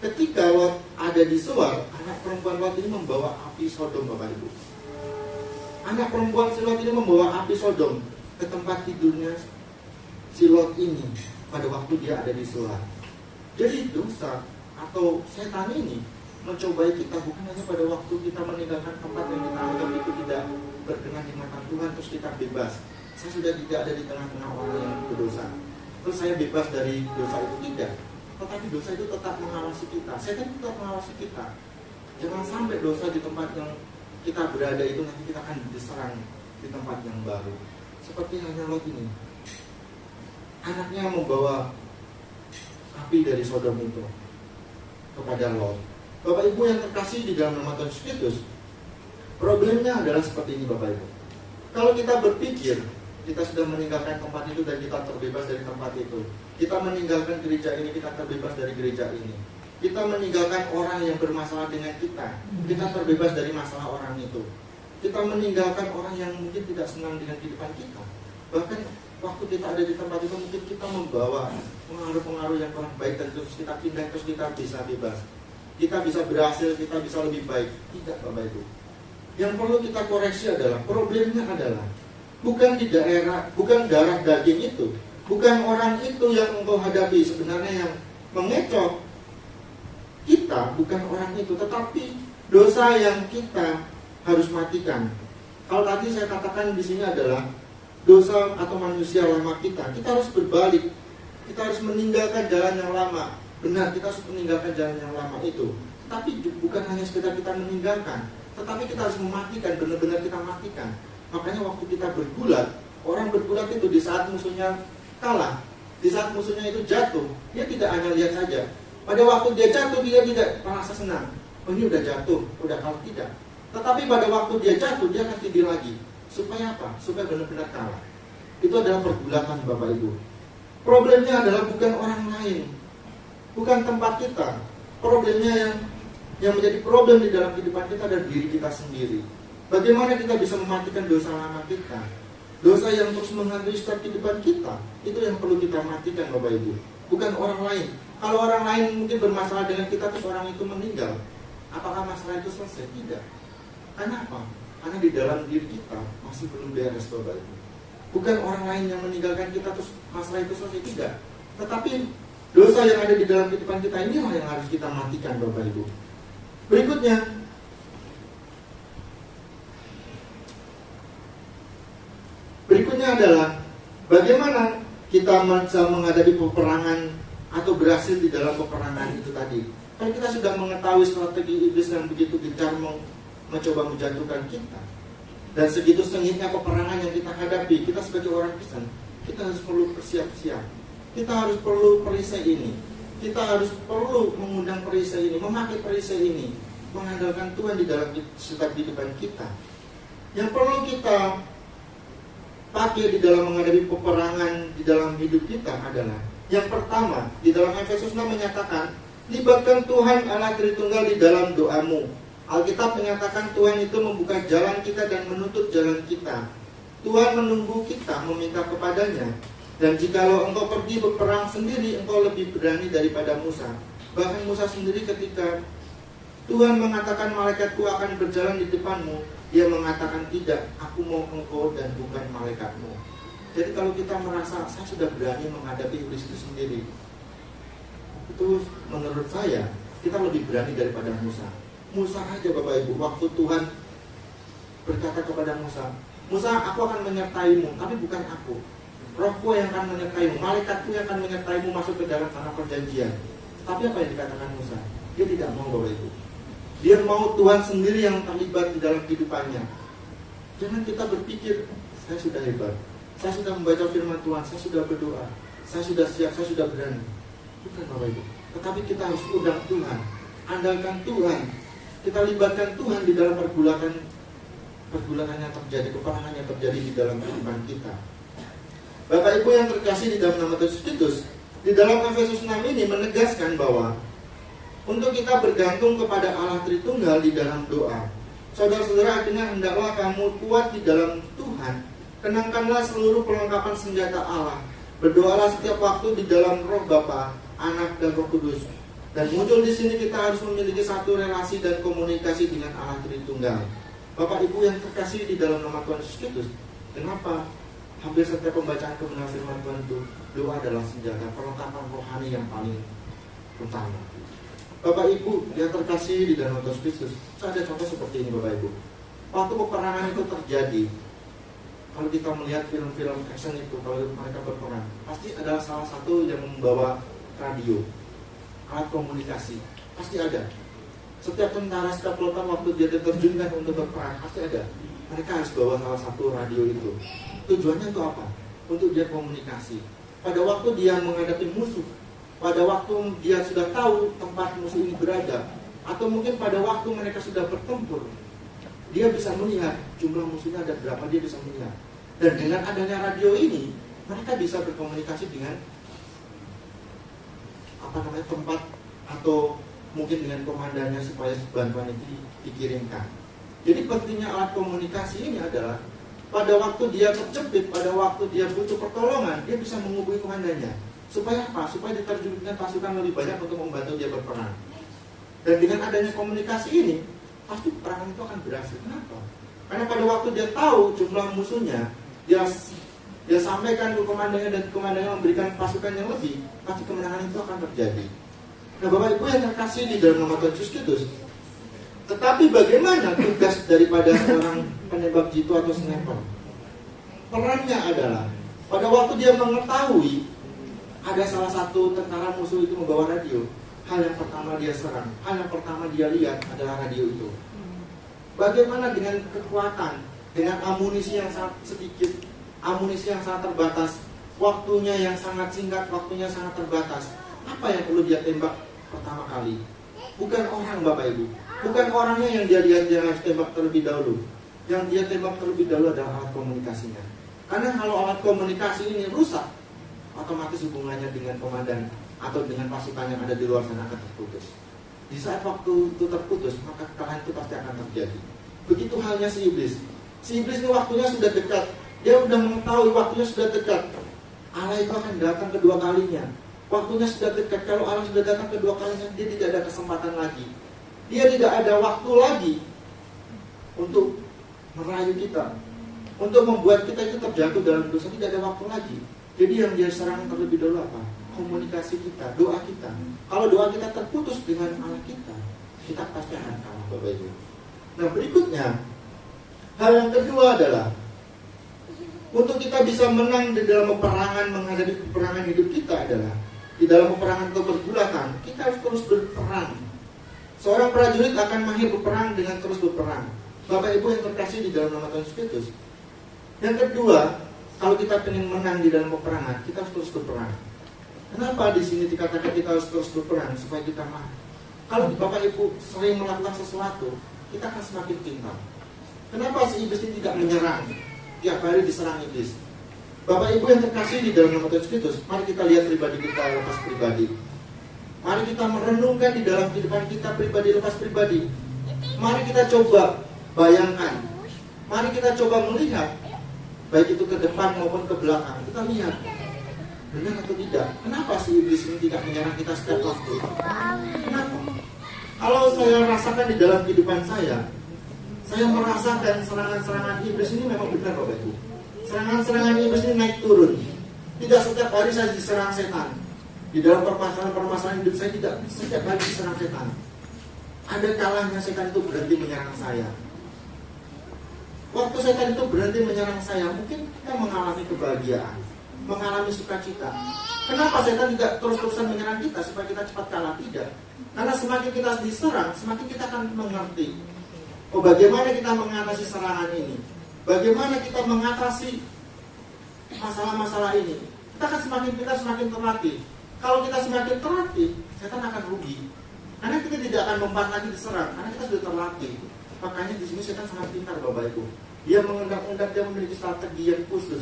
ketika Lot ada di Soar, anak perempuan Lot ini membawa api Sodom Bapak Ibu. Anak perempuan si Lot ini membawa api Sodom ke tempat tidurnya si Lot ini pada waktu dia ada di Soar. Jadi dosa atau setan ini mencobai kita bukan hanya pada waktu kita meninggalkan tempat yang kita anggap itu tidak berkenan di mata Tuhan, terus kita bebas. Saya sudah tidak ada di tengah-tengah orang yang berdosa, terus saya bebas dari dosa itu, tidak. Tetapi dosa itu tetap mengawasi kita, setan tetap mengawasi kita. Jangan sampai dosa di tempat yang kita berada itu nanti kita akan diserang di tempat yang baru. Seperti halnya Lot ini, anaknya membawa api dari Sodom itu kepada Lot. Bapak Ibu yang terkasih di dalam nama Tuhan Yesus Kristus, problemnya adalah seperti ini Bapak Ibu. Kalau kita berpikir kita sudah meninggalkan tempat itu dan kita terbebas dari tempat itu, kita meninggalkan gereja ini, kita terbebas dari gereja ini, kita meninggalkan orang yang bermasalah dengan kita terbebas dari masalah orang itu, kita meninggalkan orang yang mungkin tidak senang dengan kehidupan kita. Bahkan waktu kita ada di tempat itu mungkin kita membawa pengaruh-pengaruh yang kurang baik, dan terus kita pindah, terus kita bisa bebas, kita bisa berhasil, kita bisa lebih baik. Tidak Bapak Ibu. Yang perlu kita koreksi adalah, problemnya adalah bukan di daerah, bukan darah daging itu, bukan orang itu yang engkau hadapi. Sebenarnya yang mengecoh kita bukan orang itu, tetapi dosa yang kita harus matikan. Kalau tadi saya katakan di sini adalah dosa atau manusia lama kita harus berbalik, kita harus meninggalkan jalan yang lama. Benar, kita harus meninggalkan jalan yang lama itu. Tapi bukan hanya sekedar kita meninggalkan, tetapi kita harus mematikan, benar-benar kita matikan. Makanya waktu kita bergulat, orang bergulat itu di saat musuhnya kalah, di saat musuhnya itu jatuh, dia tidak hanya lihat saja. Pada waktu dia jatuh, dia tidak merasa senang. Oh, ini udah jatuh, udah kalah, tidak. Tetapi pada waktu dia jatuh, dia akan tidur lagi. Supaya apa? Supaya benar-benar kalah. Itu adalah pergulatan Bapak Ibu. Problemnya adalah bukan orang lain, bukan tempat kita. Problemnya yang menjadi problem di dalam kehidupan kita adalah diri kita sendiri. Bagaimana kita bisa mematikan dosa lama kita, dosa yang terus menghantui setiap kehidupan kita. Itu yang perlu kita matikan Bapak Ibu, bukan orang lain. Kalau orang lain mungkin bermasalah dengan kita, terus orang itu meninggal, apakah masalah itu selesai? Tidak. Karena apa? Karena di dalam diri kita masih belum beres Bapak Ibu. Bukan orang lain yang meninggalkan kita terus masalah itu selesai, tidak. Tetapi dosa yang ada di dalam kehidupan kita inilah yang harus kita matikan Bapak Ibu. Berikutnya adalah bagaimana kita bisa menghadapi peperangan atau berhasil di dalam peperangan itu tadi. Kalau kita sudah mengetahui strategi iblis yang begitu gencar mencoba menjatuhkan kita, dan segitu sengitnya peperangan yang kita hadapi, kita sebagai orang Kristen, kita harus perlu bersiap-siap. Kita harus perlu perisai ini. kita harus perlu mengundang perisai ini, memakai perisai ini, mengandalkan Tuhan di dalam setiap kehidupan kita. Yang perlu kita pakai di dalam menghadapi peperangan di dalam hidup kita adalah, yang pertama, di dalam Efesus 6 menyatakan, libatkan Tuhan Allah Tritunggal di dalam doamu. Alkitab menyatakan Tuhan itu membuka jalan kita dan menuntut jalan kita. Tuhan menunggu kita meminta kepadanya. Dan jikalau engkau pergi berperang sendiri, engkau lebih berani daripada Musa. Bahkan Musa sendiri ketika Tuhan mengatakan malaikatku akan berjalan di depanmu, dia mengatakan tidak, aku mau engkau dan bukan malaikatmu. Jadi kalau kita merasa saya sudah berani menghadapi iblis itu sendiri, itu menurut saya kita lebih berani daripada Musa. Musa aja Bapak Ibu, waktu Tuhan berkata kepada Musa, Musa, aku akan menyertaimu, tapi bukan aku. Rohku yang akan menyertaimu, malaikatku yang akan menyertaimu masuk ke dalam tanah perjanjian. Tapi apa yang dikatakan Musa? Dia tidak mau Bapak Ibu. Dia mau Tuhan sendiri yang terlibat di dalam kehidupannya. Jangan kita berpikir, saya sudah hebat, saya sudah membaca firman Tuhan, saya sudah berdoa, saya sudah siap, saya sudah berani. Bukan Bapak Ibu. Tetapi kita harus undang Tuhan, andalkan Tuhan. Kita libatkan Tuhan di dalam pergulakan yang terjadi, peperangan yang terjadi di dalam kehidupan kita. Bapak Ibu yang terkasih di dalam nama Yesus Kristus, di dalam Efesus 6 ini menegaskan bahwa untuk kita bergantung kepada Allah Tritunggal di dalam doa. Saudara-saudara, akhirnya hendaklah kamu kuat di dalam Tuhan. Kenangkanlah seluruh perlengkapan senjata Allah. Berdoalah setiap waktu di dalam Roh Bapa, Anak dan Roh Kudus. Dan muncul di sini kita harus memiliki satu relasi dan komunikasi dengan Allah Tritunggal. Bapak Ibu yang terkasih di dalam nama Tuhan Yesus Kristus, kenapa hampir setiap pembacaan kebenaran firman Tuhan itu doa adalah senjata perlengkapan rohani yang paling utama. Bapak Ibu yang terkasih di dalam Tuhan Kristus, saya ada contoh seperti ini Bapak Ibu. Waktu peperangan itu terjadi, kalau kita melihat film-film action itu, kalau mereka berperang, pasti ada salah satu yang membawa radio, alat komunikasi, pasti ada. Setiap tentara, setiap pelotang waktu dia diterjunkan untuk berperang, pasti ada. Mereka harus bawa salah satu radio itu. Tujuannya untuk apa? Untuk dia komunikasi. Pada waktu dia menghadapi musuh, pada waktu dia sudah tahu tempat musuh ini berada, atau mungkin pada waktu mereka sudah bertempur, dia bisa melihat jumlah musuhnya ada berapa, dia bisa melihat. Dan dengan adanya radio ini, mereka bisa berkomunikasi dengan tempat atau mungkin dengan komandannya supaya bantuan itu dikirimkan. Jadi pentingnya alat komunikasi ini adalah pada waktu dia terjepit, pada waktu dia butuh pertolongan, dia bisa menghubungi komandannya. Supaya apa? Supaya diterjunkan pasukan lebih banyak untuk membantu dia berperang. Dan dengan adanya komunikasi ini, pasti peperangan itu akan berhasil. Kenapa? Karena pada waktu dia tahu jumlah musuhnya, dia sampaikan ke komandannya dan komandannya memberikan pasukan yang lebih, pasti kemenangan itu akan terjadi. Nah Bapak Ibu yang terkasih di dalam nama Tuhan Yesus Kristus, tetapi bagaimana tugas daripada seorang penembak jitu atau sniper? Perannya adalah pada waktu dia mengetahui ada salah satu tentara musuh itu membawa radio, hal yang pertama dia serang, hal yang pertama dia lihat adalah radio itu. Bagaimana dengan kekuatan, dengan amunisi yang sangat sedikit, amunisi yang sangat terbatas, waktunya yang sangat singkat, waktunya sangat terbatas. Apa yang perlu dia tembak pertama kali? Bukan orang Bapak Ibu, bukan orangnya yang dia lihat dia harus tembak terlebih dahulu. Yang dia tembak terlebih dahulu adalah alat komunikasinya. Karena kalau alat komunikasi ini rusak, otomatis hubungannya dengan komandan atau dengan pasukan yang ada di luar sana akan terputus. Di saat waktu itu terputus, maka kekalahan itu pasti akan terjadi. Begitu halnya si iblis. Si iblis ini waktunya sudah dekat. Dia sudah mengetahui waktunya sudah dekat. Allah itu akan datang kedua kalinya. Waktunya sudah dekat. Kalau Allah sudah datang kedua kalinya, dia tidak ada kesempatan lagi. Dia tidak ada waktu lagi untuk merayu kita, untuk membuat kita itu terjatuh dalam dosa. Tidak ada waktu lagi. Jadi yang dia serang terlebih dahulu apa? Komunikasi kita, doa kita. Kalau doa kita terputus dengan Allah kita pasti akan kalah Bapak Ibu. Nah berikutnya, hal yang kedua adalah untuk kita bisa menang di dalam peperangan, menghadapi peperangan hidup kita adalah di dalam peperangan atau pergulatan, kita harus terus berperang. Seorang prajurit akan mahir berperang dengan terus berperang. Bapak Ibu yang terkasih di dalam nama Tuhan Yesus Kristus. Yang kedua, kalau kita ingin menang di dalam peperangan, kita harus terus berperang. Kenapa di sini dikatakan kita harus terus berperang supaya kita menang? Kalau Bapak Ibu sering melakukan sesuatu, kita akan semakin pintar. Kenapa si iblis ini tidak menyerang? Tiap hari diserang iblis. Bapak Ibu yang terkasih di dalam nama Tuhan Yesus, mari kita lihat pribadi kita lepas pribadi. Mari kita merenungkan di dalam kehidupan kita pribadi lepas pribadi. Mari kita coba bayangkan. Mari kita coba melihat, baik itu ke depan maupun ke belakang. Kita lihat, benar atau tidak? Kenapa si iblis ini tidak menyerang kita setiap waktu? Kenapa? Kalau saya rasakan di dalam kehidupan saya merasakan serangan-serangan iblis ini memang benar Bapak Ibu. Serangan-serangan iblis ini naik turun. Tidak setiap hari saya diserang setan. Di dalam permasalahan hidup saya tidak setiap hari diserang setan. Ada kalanya setan itu berhenti menyerang saya. Waktu setan itu berhenti menyerang saya, mungkin kita mengalami kebahagiaan, mengalami sukacita. Kenapa setan tidak terus-terusan menyerang kita supaya kita cepat kalah? Tidak. Karena semakin kita diserang, semakin kita akan mengerti bagaimana kita mengatasi serangan ini. Bagaimana kita mengatasi masalah-masalah ini. Kita akan semakin terlatih. Kalau kita semakin terlatih, setan akan rugi. Karena kita tidak akan mempan lagi diserang, karena kita sudah terlatih. Makanya di sini setan sangat pintar Bapak Ibu. Dia mengendap-endap, dia memiliki strategi yang khusus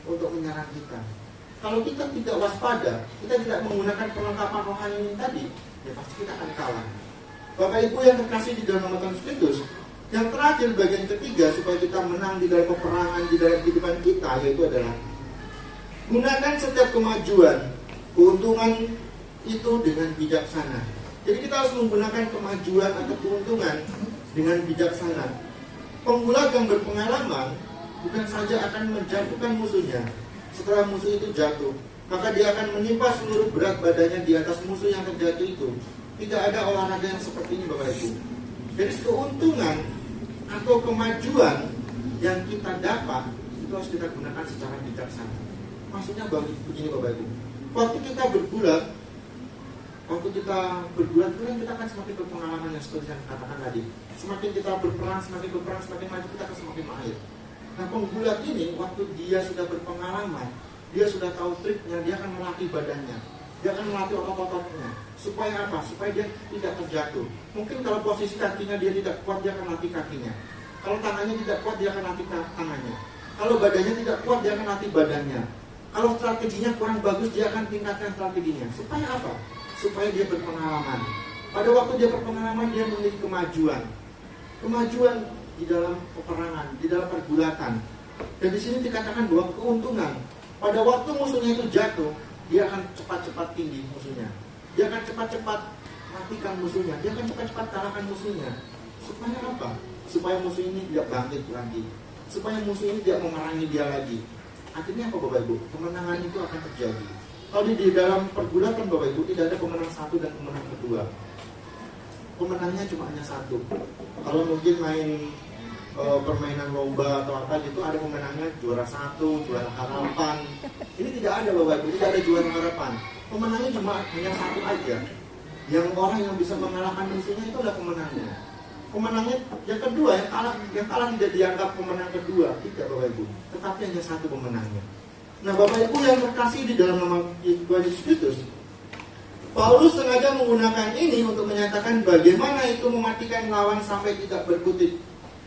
untuk menyerang kita. Kalau kita tidak waspada, kita tidak menggunakan perlengkapan rohani ini tadi, ya pasti kita akan kalah. Bapak Ibu yang terkasih di dalam nama Tuhan Yesus, yang terakhir bagian ketiga supaya kita menang di dalam peperangan di dalam kehidupan kita, yaitu adalah gunakan setiap kemajuan, keuntungan itu dengan bijaksana. Jadi kita harus menggunakan kemajuan atau keuntungan dengan bijaksana. Penggulat yang berpengalaman bukan saja akan menjatuhkan musuhnya. Setelah musuh itu jatuh, maka dia akan menimpa seluruh berat badannya di atas musuh yang terjatuh itu. Tidak ada olahraga yang seperti ini Bapak Ibu. Jadi keuntungan atau kemajuan yang kita dapat itu harus kita gunakan secara bijaksana. Maksudnya begini Bapak Ibu. Waktu kita bergulat kita akan semakin berpengalaman yang seperti yang katakan tadi. Semakin kita berperang, semakin maju, kita akan semakin mahir. Nah penggulat ini, waktu dia sudah berpengalaman, dia sudah tahu triknya, dia akan melatih badannya, dia akan melatih otot-ototnya. Supaya apa? Supaya dia tidak terjatuh. Mungkin kalau posisi kakinya dia tidak kuat, dia akan latih kakinya. Kalau tangannya tidak kuat, dia akan latih tangannya. Kalau badannya tidak kuat, dia akan latih badannya. Kalau strateginya kurang bagus, dia akan tingkatkan strateginya. Supaya apa? Supaya dia berpengalaman. Pada waktu dia berpengalaman, dia memiliki kemajuan. Kemajuan di dalam peperangan, di dalam pergulatan. Dan di sini dikatakan bahwa keuntungan. Pada waktu musuhnya itu jatuh, dia akan cepat-cepat tinggi musuhnya. Dia akan cepat-cepat matikan musuhnya. Dia akan cepat-cepat kalahkan musuhnya. Supaya apa? Supaya musuh ini tidak bangkit lagi. Supaya musuh ini tidak memerangi dia lagi. Akhirnya apa Bapak Ibu? Kemenangan itu akan terjadi. Kalau di dalam pergulatan Bapak Ibu tidak ada pemenang satu dan pemenang kedua. Pemenangnya cuma hanya satu. Kalau mungkin main permainan lomba atau apa gitu, ada pemenangnya juara satu, juara harapan. Ini tidak ada Bapak Ibu, tidak ada juara harapan. Pemenangnya cuma hanya satu aja. Yang orang yang bisa mengalahkan musuhnya itu adalah pemenangnya. Pemenangnya yang kedua, yang kalah tidak dianggap pemenang kedua, tidak Bapak Ibu. Tetapi hanya satu pemenangnya. Nah Bapak Ibu yang terkasih di dalam nama Tuhan Yesus Kristus, Paulus sengaja menggunakan ini untuk menyatakan bagaimana itu mematikan lawan sampai tidak berkutik.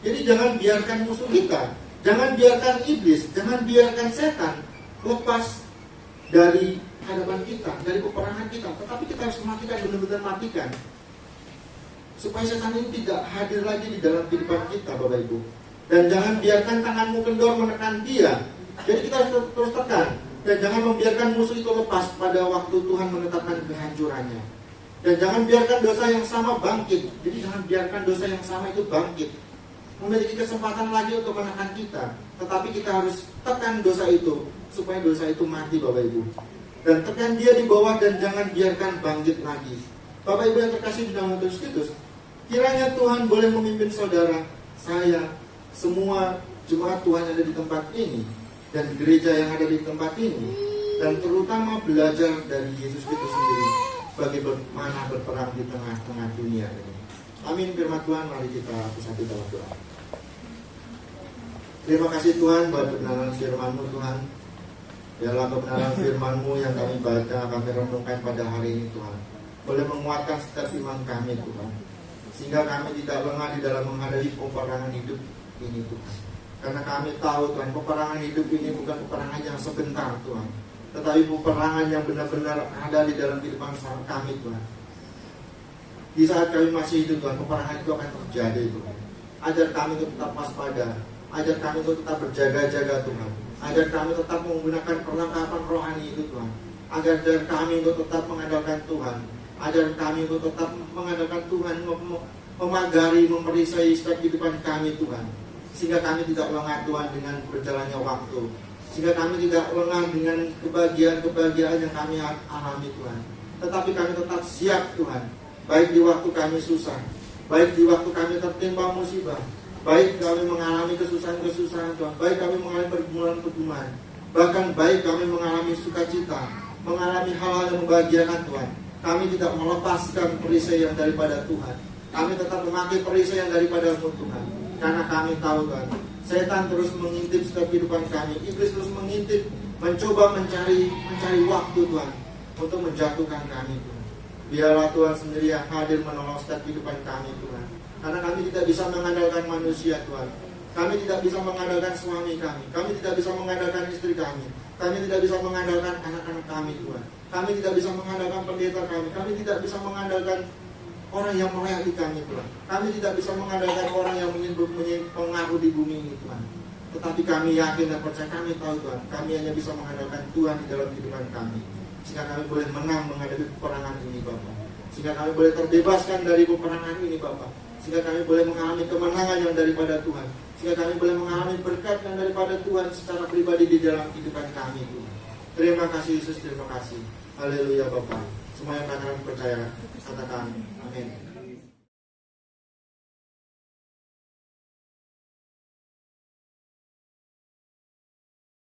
Jadi jangan biarkan musuh kita, jangan biarkan iblis, jangan biarkan setan lepas dari hadapan kita, dari peperangan kita. Tetapi kita harus matikan, benar-benar matikan. Supaya setan ini tidak hadir lagi di dalam kehidupan kita Bapak Ibu. Dan jangan biarkan tanganmu kendor menekan dia. Jadi kita harus terus tekan. Dan jangan membiarkan musuh itu lepas pada waktu Tuhan menetapkan kehancurannya. Dan jangan biarkan dosa yang sama bangkit. Jadi jangan biarkan dosa yang sama itu bangkit, memiliki kesempatan lagi untuk menekan kita. Tetapi kita harus tekan dosa itu, supaya dosa itu mati Bapak Ibu. Dan tekan dia di bawah dan jangan biarkan bangkit lagi. Bapak Ibu yang terkasih di dalam Tuhan Kristus, kiranya Tuhan boleh memimpin saudara, saya, semua jemaat Tuhan yang ada di tempat ini, dan gereja yang ada di tempat ini, dan terutama belajar dari Yesus Kristus sendiri bagaimana berperang di tengah-tengah dunia ini. Amin. Firman Tuhan, mari kita bersatu dalam doa. Terima kasih Tuhan buat kebenaran firman-Mu Tuhan. Biarlah kebenaran firman-Mu yang kami baca, kami renungkan pada hari ini Tuhan, boleh menguatkan setiap iman kami Tuhan, sehingga kami tidak lengah di dalam menghadapi peperangan hidup ini Tuhan. Karena kami tahu Tuhan, peperangan hidup ini bukan peperangan yang sebentar Tuhan, tetapi peperangan yang benar-benar ada di dalam kehidupan kami Tuhan. Di saat kami masih hidup Tuhan, peperangan itu akan terjadi Tuhan. Ajar kami untuk tetap waspada, ajar kami untuk tetap berjaga-jaga Tuhan, agar kami tetap menggunakan perlengkapan rohani itu Tuhan, agar kami untuk tetap mengandalkan Tuhan, ajar kami untuk tetap mengandalkan Tuhan, memagari, memerisai setiap kehidupan kami Tuhan, sehingga kami tidak lengah Tuhan dengan berjalannya waktu, sehingga kami tidak lengah dengan kebahagiaan yang kami alami Tuhan, tetapi kami tetap siap Tuhan, baik di waktu kami susah, baik di waktu kami tertimpa musibah, baik kami mengalami kesusahan-kesusahan Tuhan, baik kami mengalami pergumulan-pergumulan, bahkan baik kami mengalami sukacita, mengalami hal-hal yang membahagiakan Tuhan, kami tidak melepaskan perisai yang daripada Tuhan. Kami tetap memakai perisai yang daripada-Mu Tuhan, karena kami tahu Tuhan, setan terus mengintip setiap kehidupan kami, iblis terus mengintip, mencoba mencari waktu Tuhan untuk menjatuhkan kami Tuhan. Biarlah Tuhan sendiri yang hadir menolong setiap kehidupan kami Tuhan, karena kami tidak bisa mengandalkan manusia Tuhan. Kami tidak bisa mengandalkan suami kami tidak bisa mengandalkan istri kami tidak bisa mengandalkan anak-anak kami Tuhan. Kami tidak bisa mengandalkan pendeta kami tidak bisa mengandalkan orang yang melayani kami Tuhan. Kami tidak bisa mengandalkan orang yang pengaruh di bumi ini Tuhan. Tetapi kami yakin dan percaya, kami tahu Tuhan, kami hanya bisa mengandalkan Tuhan di dalam kehidupan kami, sehingga kami boleh menang menghadapi peperangan ini Bapak, sehingga kami boleh terbebaskan dari peperangan ini Bapak, sehingga kami boleh mengalami kemenangan yang daripada Tuhan, sehingga kami boleh mengalami berkat yang daripada Tuhan secara pribadi di dalam kehidupan kami Tuhan. Terima kasih Yesus, terima kasih. Haleluya Bapak. Semua yang katakan percaya, katakan amin.